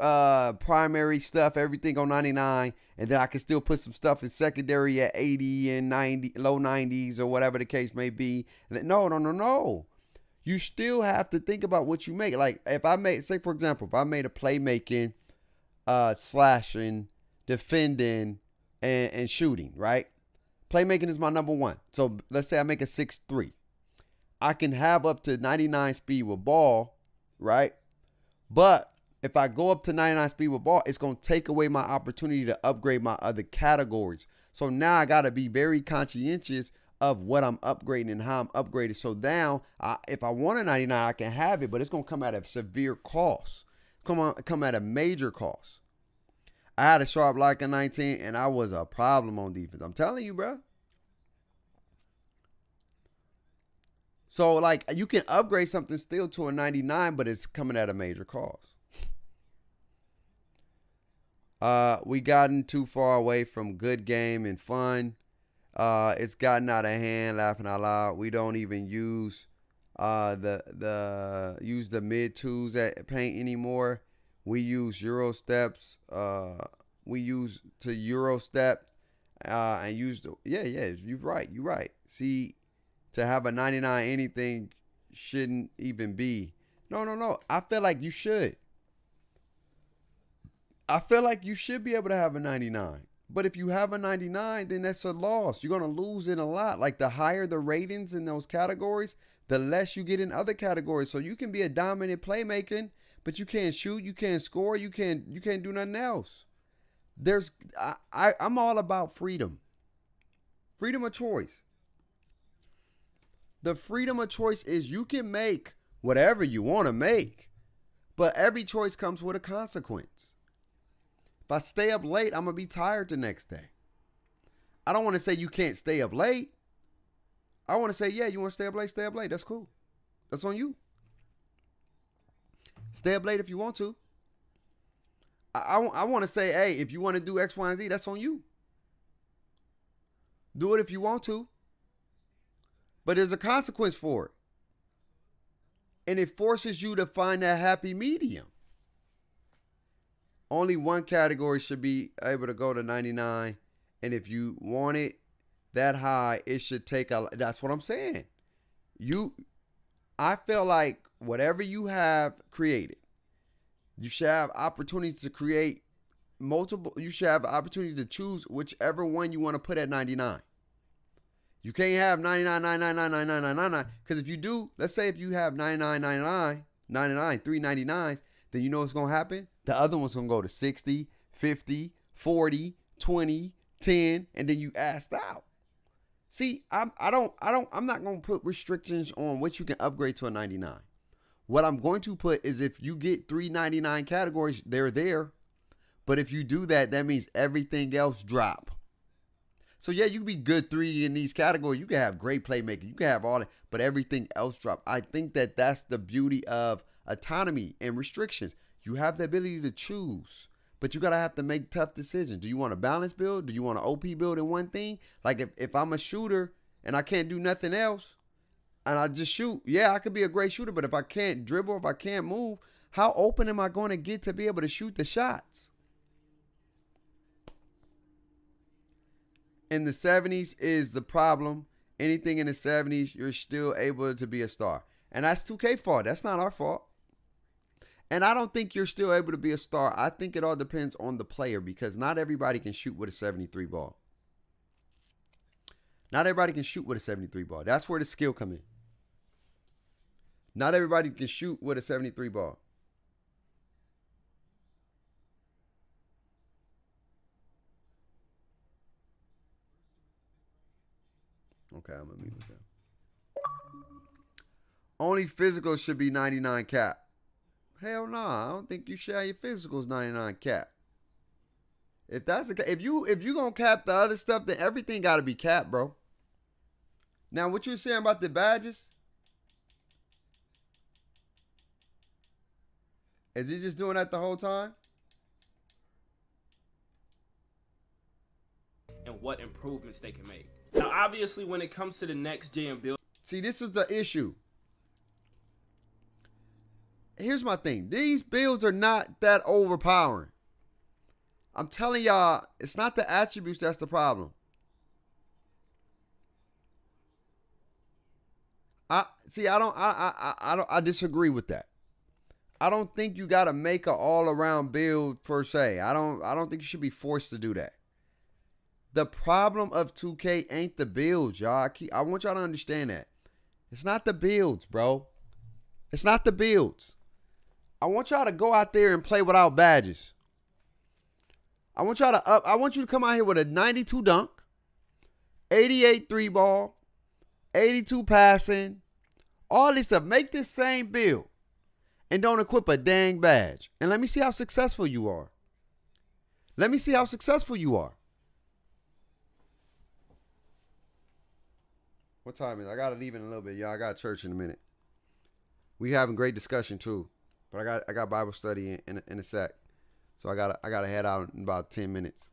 primary stuff, everything on 99, and then I can still put some stuff in secondary at 80 and 90, low 90s or whatever the case may be. No. You still have to think about what you make. Like if I made, say for example, if I made a playmaking, slashing, defending, and shooting, right? Playmaking is my number 1. So let's say I make a 6'3". I can have up to 99 speed with ball, right? But if I go up to 99 speed with ball, it's going to take away my opportunity to upgrade my other categories. So now I got to be very conscientious of what I'm upgrading and how I'm upgraded. So now, if I want a 99, I can have it, but it's going to come at a severe cost. Come at a major cost. I had a sharp like a 19, and I was a problem on defense. I'm telling you, bro. So, like, you can upgrade something still to a 99, but it's coming at a major cost. We gotten too far away from good game and fun. It's gotten out of hand, laughing out loud. We don't even use the mid twos at paint anymore. We use Euro steps. We use to Euro steps and use the You're right. See, to have a 99 anything shouldn't even be. No. I feel like you should. I feel like you should be able to have a 99. But if you have a 99, then that's a loss. You're going to lose in a lot. Like the higher the ratings in those categories, the less you get in other categories. So you can be a dominant playmaker, but you can't shoot, you can't score, you can't do nothing else. I'm all about freedom. Freedom of choice. The freedom of choice is you can make whatever you want to make, but every choice comes with a consequence. If I stay up late, I'm going to be tired the next day. I don't want to say you can't stay up late. I want to say, yeah, you want to stay up late, stay up late. That's cool. That's on you. Stay up late if you want to. I want to say, hey, if you want to do X, Y, and Z, that's on you. Do it if you want to. But there's a consequence for it. And it forces you to find that happy medium. Only one category should be able to go to 99. And if you want it that high, it should take a, that's what I'm saying. I feel like whatever you have created, you should have opportunities to create multiple, you should have opportunity to choose whichever one you want to put at 99. You can't have 99, 99, 99, 99, 99, because if you do, let's say if you have 99, 99, 99, 399s, then you know what's going to happen? The other one's going to go to 60, 50, 40, 20, 10, and then you asked out. See, I'm not going to put restrictions on what you can upgrade to a 99. What I'm going to put is if you get 399 categories, they're there. But if you do that, that means everything else drop. So yeah, you can be good 3 in these categories. You can have great playmaking. You can have all that, but everything else drop. I think that that's the beauty of autonomy and restrictions. You have the ability to choose, but you got to have to make tough decisions. Do you want a balanced build? Do you want an OP build in one thing? Like if I'm a shooter and I can't do nothing else and I just shoot, yeah, I could be a great shooter, but if I can't dribble, if I can't move, how open am I going to get to be able to shoot the shots? In the 70s is the problem. Anything in the 70s, you're still able to be a star. And that's 2K fault. That's not our fault. And I don't think you're still able to be a star. I think it all depends on the player because not everybody can shoot with a 73 ball. Not everybody can shoot with a 73 ball. That's where the skill come in. Not everybody can shoot with a 73 ball. Okay, I'm going to mute it down. Only physicals should be 99 cap. Hell nah, I don't think you should have your physicals 99 cap. If that's the if you gonna cap the other stuff, then everything gotta be capped, bro. Now, what you saying about the badges? Is he just doing that the whole time? And what improvements they can make. Now, obviously, when it comes to the next gen build, see, this is the issue. Here's my thing. These builds are not that overpowering. I'm telling y'all, it's not the attributes that's the problem. I disagree with that. I don't think you got to make an all-around build per se. I don't think you should be forced to do that. The problem of 2K ain't the builds, y'all. I want y'all to understand that. It's not the builds, bro. It's not the builds. I want y'all to go out there and play without badges. I want you to come out here with a 92 dunk, 88 3 ball, 82 passing, all this stuff. Make this same build and don't equip a dang badge. And let me see how successful you are. Let me see how successful you are. What time is it? I got to leave in a little bit, y'all. I got church in a minute. We having great discussion too. But I got Bible study in a sec. So I gotta head out in about 10 minutes.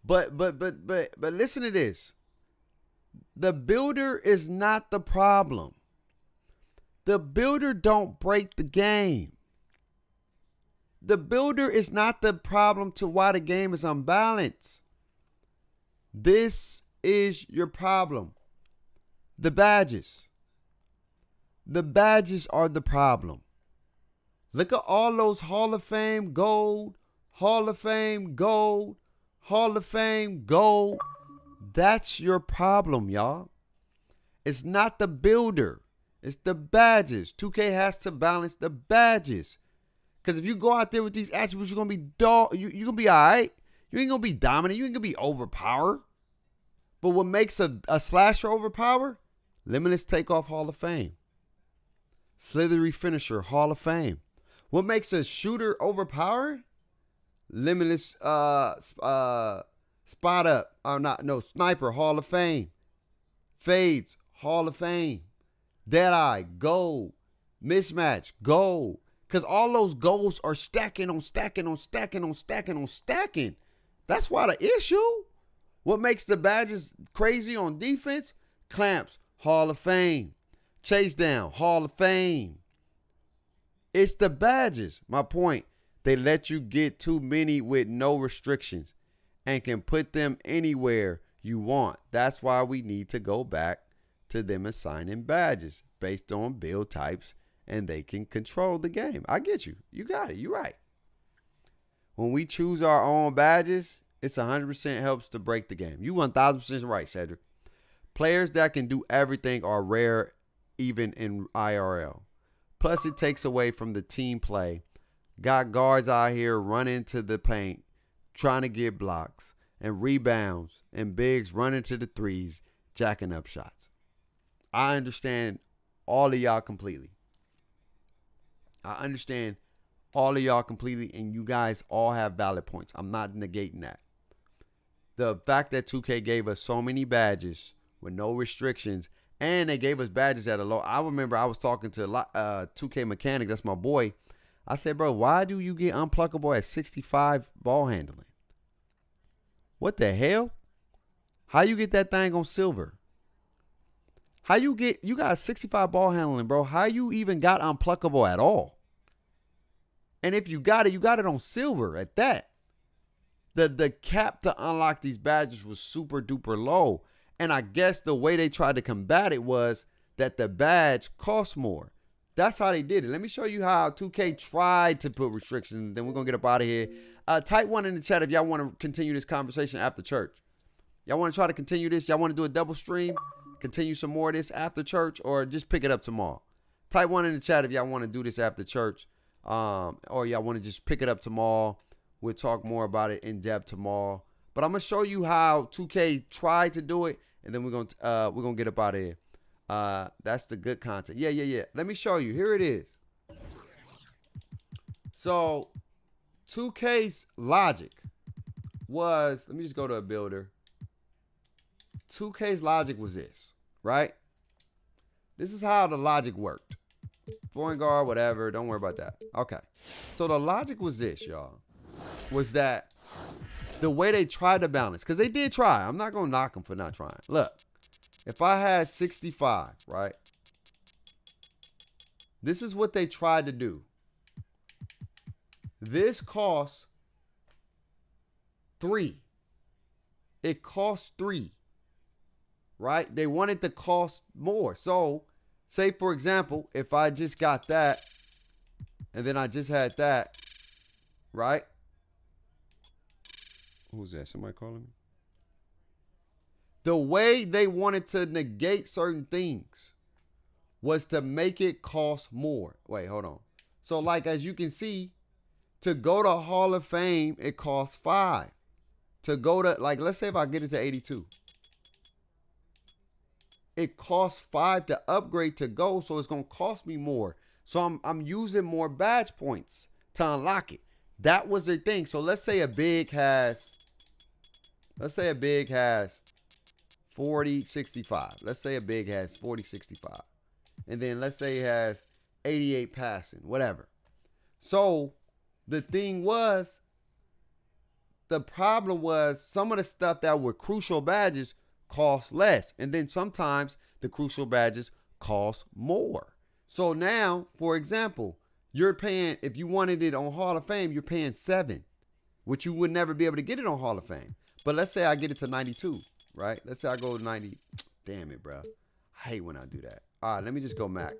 But listen to this. The builder is not the problem. The builder don't break the game. The builder is not the problem to why the game is unbalanced. This is your problem. The badges. The badges are the problem. Look at all those Hall of Fame gold, Hall of Fame gold, Hall of Fame gold. That's your problem, y'all. It's not the builder. It's the badges. 2K has to balance the badges. Because if you go out there with these attributes, you're going to be you're going to be all right. You ain't going to be dominant. You ain't going to be overpowered. But what makes a slasher overpowered? Limitless Takeoff Hall of Fame. Slithery Finisher Hall of Fame. What makes a shooter overpowered? Limitless Spot up. Or not, no, Sniper, Hall of Fame. Fades, Hall of Fame. Deadeye, gold. Mismatch, gold. Because all those golds are stacking on stacking on stacking on stacking on stacking. That's why the issue. What makes the badges crazy on defense? Clamps, Hall of Fame. Chase down, Hall of Fame. It's the badges. My point, they let you get too many with no restrictions and can put them anywhere you want. That's why we need to go back to them assigning badges based on build types, and they can control the game. I get you. You got it. You're right. When we choose our own badges, it's 100% helps to break the game. You 1,000% right, Cedric. Players that can do everything are rare even in IRL. Plus, it takes away from the team play. Got guards out here running to the paint, trying to get blocks and rebounds, and bigs running to the threes, jacking up shots. I understand all of y'all completely. I understand all of y'all completely, and you guys all have valid points. I'm not negating that. The fact that 2K gave us so many badges with no restrictions, and they gave us badges at a low. I remember I was talking to 2K Mechanic, that's my boy. I said, bro, why do you get unpluckable at 65 ball handling? What the hell? How you get that thing on silver? How you got 65 ball handling, bro? How you even got unpluckable at all? And if you got it on silver at that. The cap to unlock these badges was super duper low. And I guess the way they tried to combat it was that the badge cost more. That's how they did it. Let me show you how 2K tried to put restrictions. Then we're going to get up out of here. Type 1 in the chat if y'all want to continue this conversation after church. Y'all want to try to continue this? Y'all want to do a double stream? Continue some more of this after church, or just pick it up tomorrow? Type 1 in the chat if y'all want to do this after church, or y'all want to just pick it up tomorrow. We'll talk more about it in depth tomorrow. But I'm gonna show you how 2K tried to do it, and then we're gonna get up out of here. That's the good content. Yeah. Let me show you. Here it is. So 2K's logic was, let me just go to a builder. 2K's logic was this, right? This is how the logic worked. Point guard, whatever. Don't worry about that. Okay. So the logic was this, y'all. Was that the way they tried to balance, because they did try. I'm not going to knock them for not trying. Look, if I had 65, right? This is what they tried to do. This costs 3. It costs 3. Right? They wanted to cost more. So, say for example, if I just got that, and then I just had that, right? Who's that? Somebody calling me? The way they wanted to negate certain things was to make it cost more. Wait, hold on. So, like, as you can see, to go to Hall of Fame, it costs 5. To go to, like, let's say if I get it to 82. It costs 5 to upgrade to gold, so it's going to cost me more. So I'm using more badge points to unlock it. That was the thing. So let's say a big has 40-65. Let's say a big has 40-65. And then let's say it has 88 passing, whatever. So the thing was, the problem was some of the stuff that were crucial badges cost less. And then sometimes the crucial badges cost more. So now, for example, you're paying, if you wanted it on Hall of Fame, you're paying 7, which you would never be able to get it on Hall of Fame. But let's say I get it to 92, right? Let's say I go to 90. Damn it, bro. I hate when I do that. All right, let me just go max.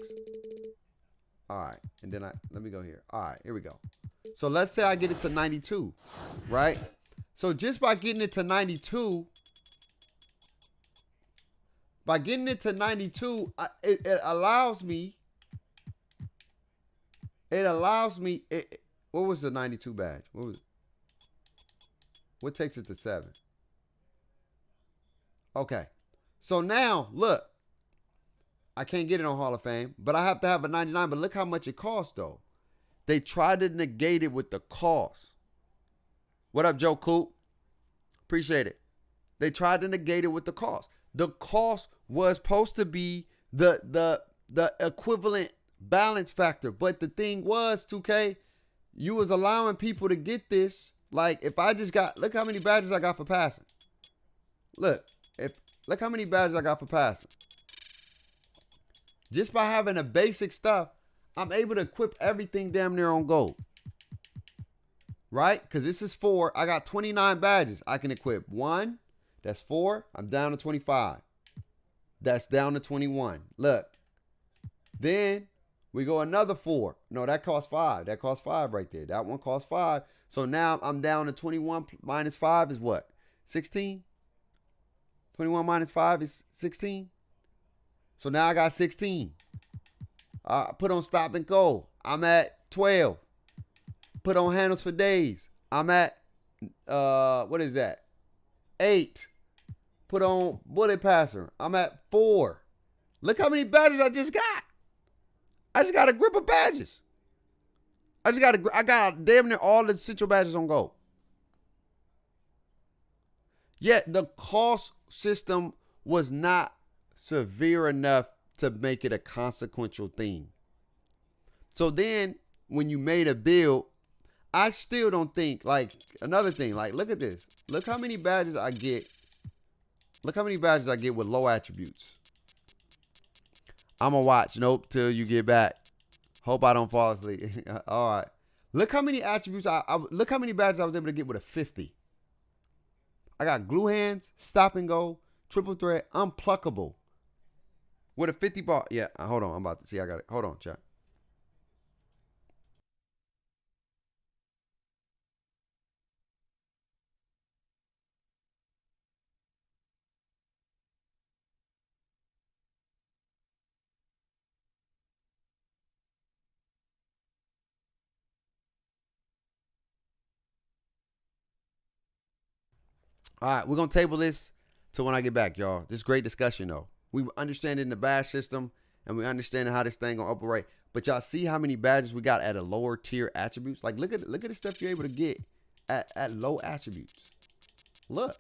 All right, and then let me go here. All right, here we go. So let's say I get it to 92, right? So just by getting it to 92, it allows me, what was the 92 badge? What was it? What takes it to 7? Okay. So now, look, I can't get it on Hall of Fame, but I have to have a 99, but look how much it costs, though. They tried to negate it with the cost. What up, Joe Coop? Appreciate it. They tried to negate it with the cost. The cost was supposed to be the equivalent balance factor. But the thing was, 2K, you was allowing people to get this. Like, if I just got, look how many badges I got for passing. Look how many badges I got for passing. Just by having the basic stuff, I'm able to equip everything damn near on gold. Right? Because this is 4. I got 29 badges I can equip. 1, that's 4. I'm down to 25. That's down to 21. Look. Then we go another 4. No, that costs 5. That costs 5 right there. That one costs 5. So now I'm down to 21 minus 5 is what? 16? 21 minus 5 is 16. So now I got 16. Put on stop and go. I'm at 12. Put on handles for days. I'm at, what is that? 8. Put on bullet passer. I'm at 4. Look how many badges I just got. I just got a grip of badges. I got damn near all the central badges on gold. Yet the cost system was not severe enough to make it a consequential thing. So then when you made a build, I still don't think, like, another thing, like, look at this. Look how many badges I get. Look how many badges I get with low attributes. I'm going to watch. Nope, till you get back. Hope I don't fall asleep. All right. Look how many attributes, look how many badges I was able to get with a 50. I got glue hands, stop and go, triple threat, unpluckable. With a 50 bar. Yeah, hold on. I'm about to see. I got it. Hold on, chat. All right, we're going to table this till when I get back, y'all. This is great discussion, though. We understanding the badge system, and we understanding how this thing going to operate. But y'all see how many badges we got at a lower tier attributes? Like, look at the stuff you're able to get at low attributes. Look.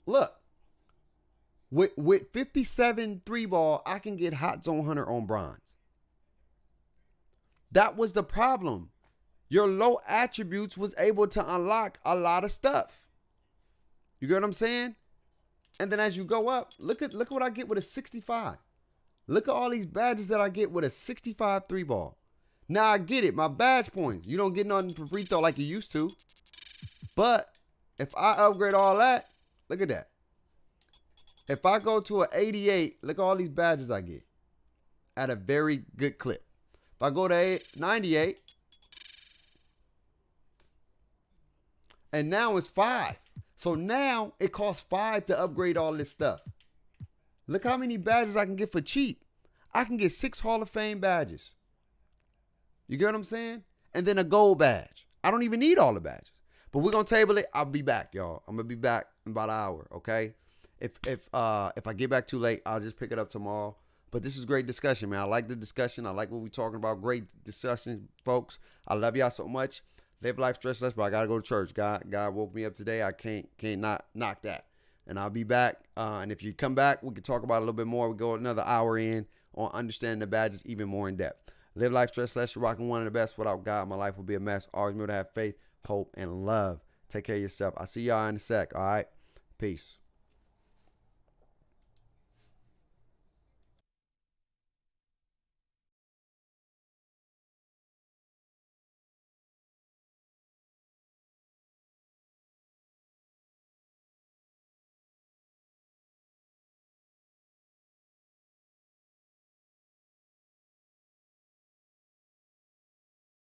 Look. With 57 3-ball, I can get Hot Zone Hunter on bronze. That was the problem. Your low attributes was able to unlock a lot of stuff. You get what I'm saying? And then as you go up, look what I get with a 65. Look at all these badges that I get with a 65 3-ball. Now I get it. My badge points. You don't get nothing for free throw like you used to. But if I upgrade all that, look at that. If I go to an 88, look at all these badges I get at a very good clip. If I go to 98, and now it's 5. So now it costs 5 to upgrade all this stuff. Look how many badges I can get for cheap. I can get 6 Hall of Fame badges. You get what I'm saying? And then a gold badge. I don't even need all the badges. But we're going to table it. I'll be back, y'all. I'm going to be back in about an hour, okay? If I get back too late, I'll just pick it up tomorrow. But this is great discussion, man. I like the discussion. I like what we're talking about. Great discussion, folks. I love y'all so much. Live life stressless, but I gotta go to church. God woke me up today. I can't not knock that. And I'll be back. And if you come back, we can talk about it a little bit more. We go another hour in on understanding the badges even more in depth. Live life stressless. You're rocking one of the best. Without God, my life will be a mess. Always remember to have faith, hope, and love. Take care of yourself. I'll see y'all in a sec. All right. Peace.